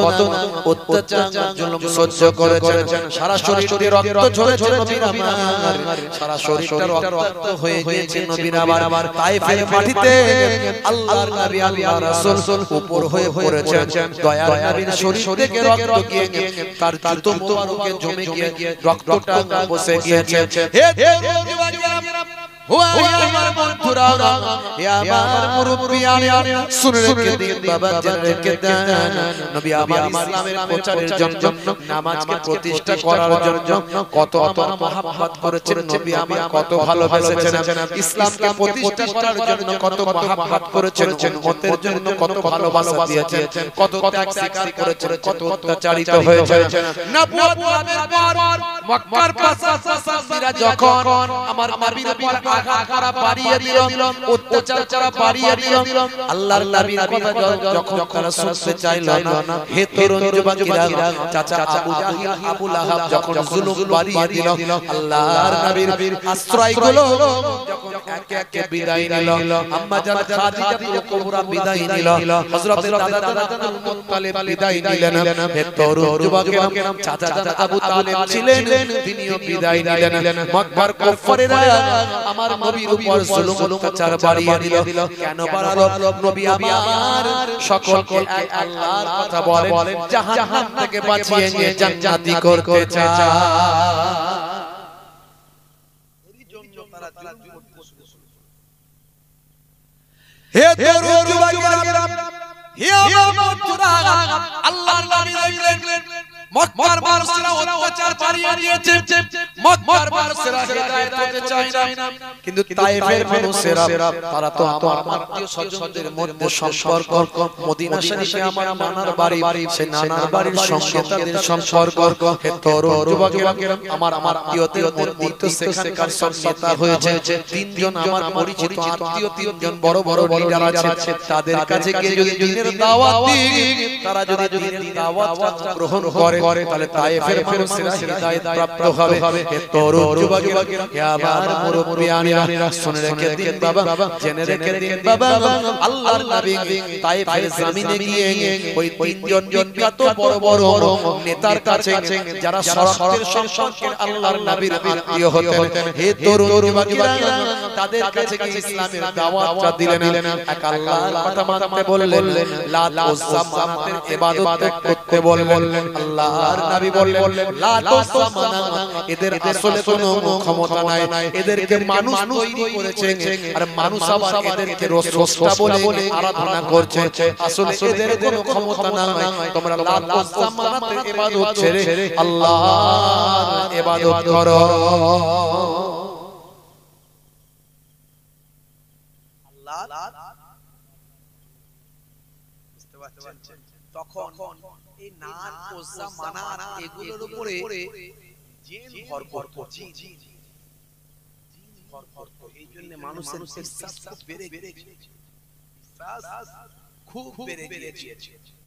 অত্যাচার জুলুম সহ্য করেছেন। সারা শরীরে রক্ত ঝরেছে নবীর আমার, সারা শরীরটা রক্তাক্ত হয়ে গিয়েছে নবীর আবার তায়েফের মাটিতে আল্লাহর নবী আল্লাহর রাসূল উপর হয়ে পড়েছেন দয়ার নবীর শরীর থেকে রক্ত গিয়ে তার জুতো মোবারকে জমে গিয়ে রক্তটা বসে গিয়েছে হে আমার বন্ধুরা আমার মুরব্বিয়ান শুনে রেখে দিন বাবা জেনে রেখে দেন নবী আমার ইসলামের প্রচারের জন্য নামাজকে প্রতিষ্ঠা করার জন্য কত মহব্বত করেছেন নবী আমার কত ভালোবেসেছেন ইসলামকে প্রতিষ্ঠা করার জন্য কত মহব্বত করেছেন উম্মতের জন্য কত ভালোবাসা দিয়েছেন কত ত্যাগ স্বীকার করেছেন কত অত্যাচারিত হয়েছেন নবুয়ত লাভের পর মক্কার পাশাপাশিরা যখন আমার নবীর উপর আঘাত করা বাড়িয়ে দিল অত্যাচার করা বাড়িয়ে দিল আল্লাহর নবীর কথা যখন তারা শুনতে চাইল না হে তরুণ যুবকেরা চাচা আবু জাহিল আবু লাহাব যখন জুলুম বাড়িয়ে দিল আল্লাহর নবীর আশ্রয়গুলো যখন একে একে বিদায় নিল আম্মা জান খাদিজাতুল কুবরা বিদায় নিল হযরত দাদা মুত্তালিব বিদায় নিলেন হে তরুণ যুবকেরা চাচা আবু তালেব ছিলেন তিনিও বিদায় নিলেন মক্কার কুফারেরা আমার নবীর উপর জুলুম অত্যাচার বাড়িয়ে দিল কেন বাড়ালো নবী আমার সকলকে এক আল্লাহর কথা বলেন জাহান্নাম থেকে বাঁচিয়ে নিয়ে জান্নাতি করতে চায় এরই জন্য তারা জুলুম করতে শুরু করলো হে তরুণ যুবকেরা হে আমার বন্ধুরা আল্লাহর নবী দেখলেন মক্কার মানুষেরা অত্যাচার বাড়িয়ে দিয়েছে মক্কার মানুষেরা হিদায়াত হতে চায় না কিন্তু তায়েফের মানুষেরা তারা তো আমার আত্মীয় স্বজনদের মধ্যে সম্পর্ক মদিনা শরীফে আমার নানার বাড়ি সে নানার বাড়ির সঙ্গে তাদের সম্পর্ক হে তরুণ যুবকেরা আমার আত্মীয়দের মধ্যে সেখানকার সম্পর্ক হয়েছে তিনজন আমার পরিচিত আত্মীয় তিনজন বড় বড় লিডার আছে তাদের কাছে গিয়ে যদি দ্বীনের দাওয়াত দিই তারা যদি দ্বীনের দাওয়াত গ্রহণ করে তাহলে তায়েফের মানুষেরা হিদায়াত প্রাপ্ত হবে হে তরুণ যুবকেরা হে আমার মুরব্বিয়ানেরা শুনে রেখে দিন বাবা জেনে রেখে দিন বাবা আল্লাহর নবী তায়েফের জমিনে গিয়ে ওই তিনজন বিখ্যাত বড় বড় নেতার কাছে যারা শরফের সম্পর্কে আল্লাহর নবীর আত্মীয় হতেন হে তরুণ যুবকেরা তাদের কাছে গিয়ে ইসলামের দাওয়াতটা দিলেন এক আল্লাহর কথা মানতে বললেন লাত উজ্জা মানাতের ইবাদত করতে বললেন আল্লাহ আর নবী বললেন লা তুসামানা এদের আসলে কোনো ক্ষমতা নাই এদেরকে মানুষ তৈরি করেছে আর মানুষ আবার এদেরকে স্রষ্টা বলে আরাধনা করছে আসলে এদের কোনো ক্ষমতা নাই তোমরা লা তুসামানাতে ইবাদত ছেড়ে আল্লাহর ইবাদত করো আল্লাহ বুঝতে পারছেন তখন এই নাত ওজা মানাত এগুলোর উপরে জিন ভর করতো জিন ভর করতো এইজন্য মানুষের বিশ্বাস খুব বেড়ে গিয়েছে বিশ্বাস খুব বেড়ে গিয়েছে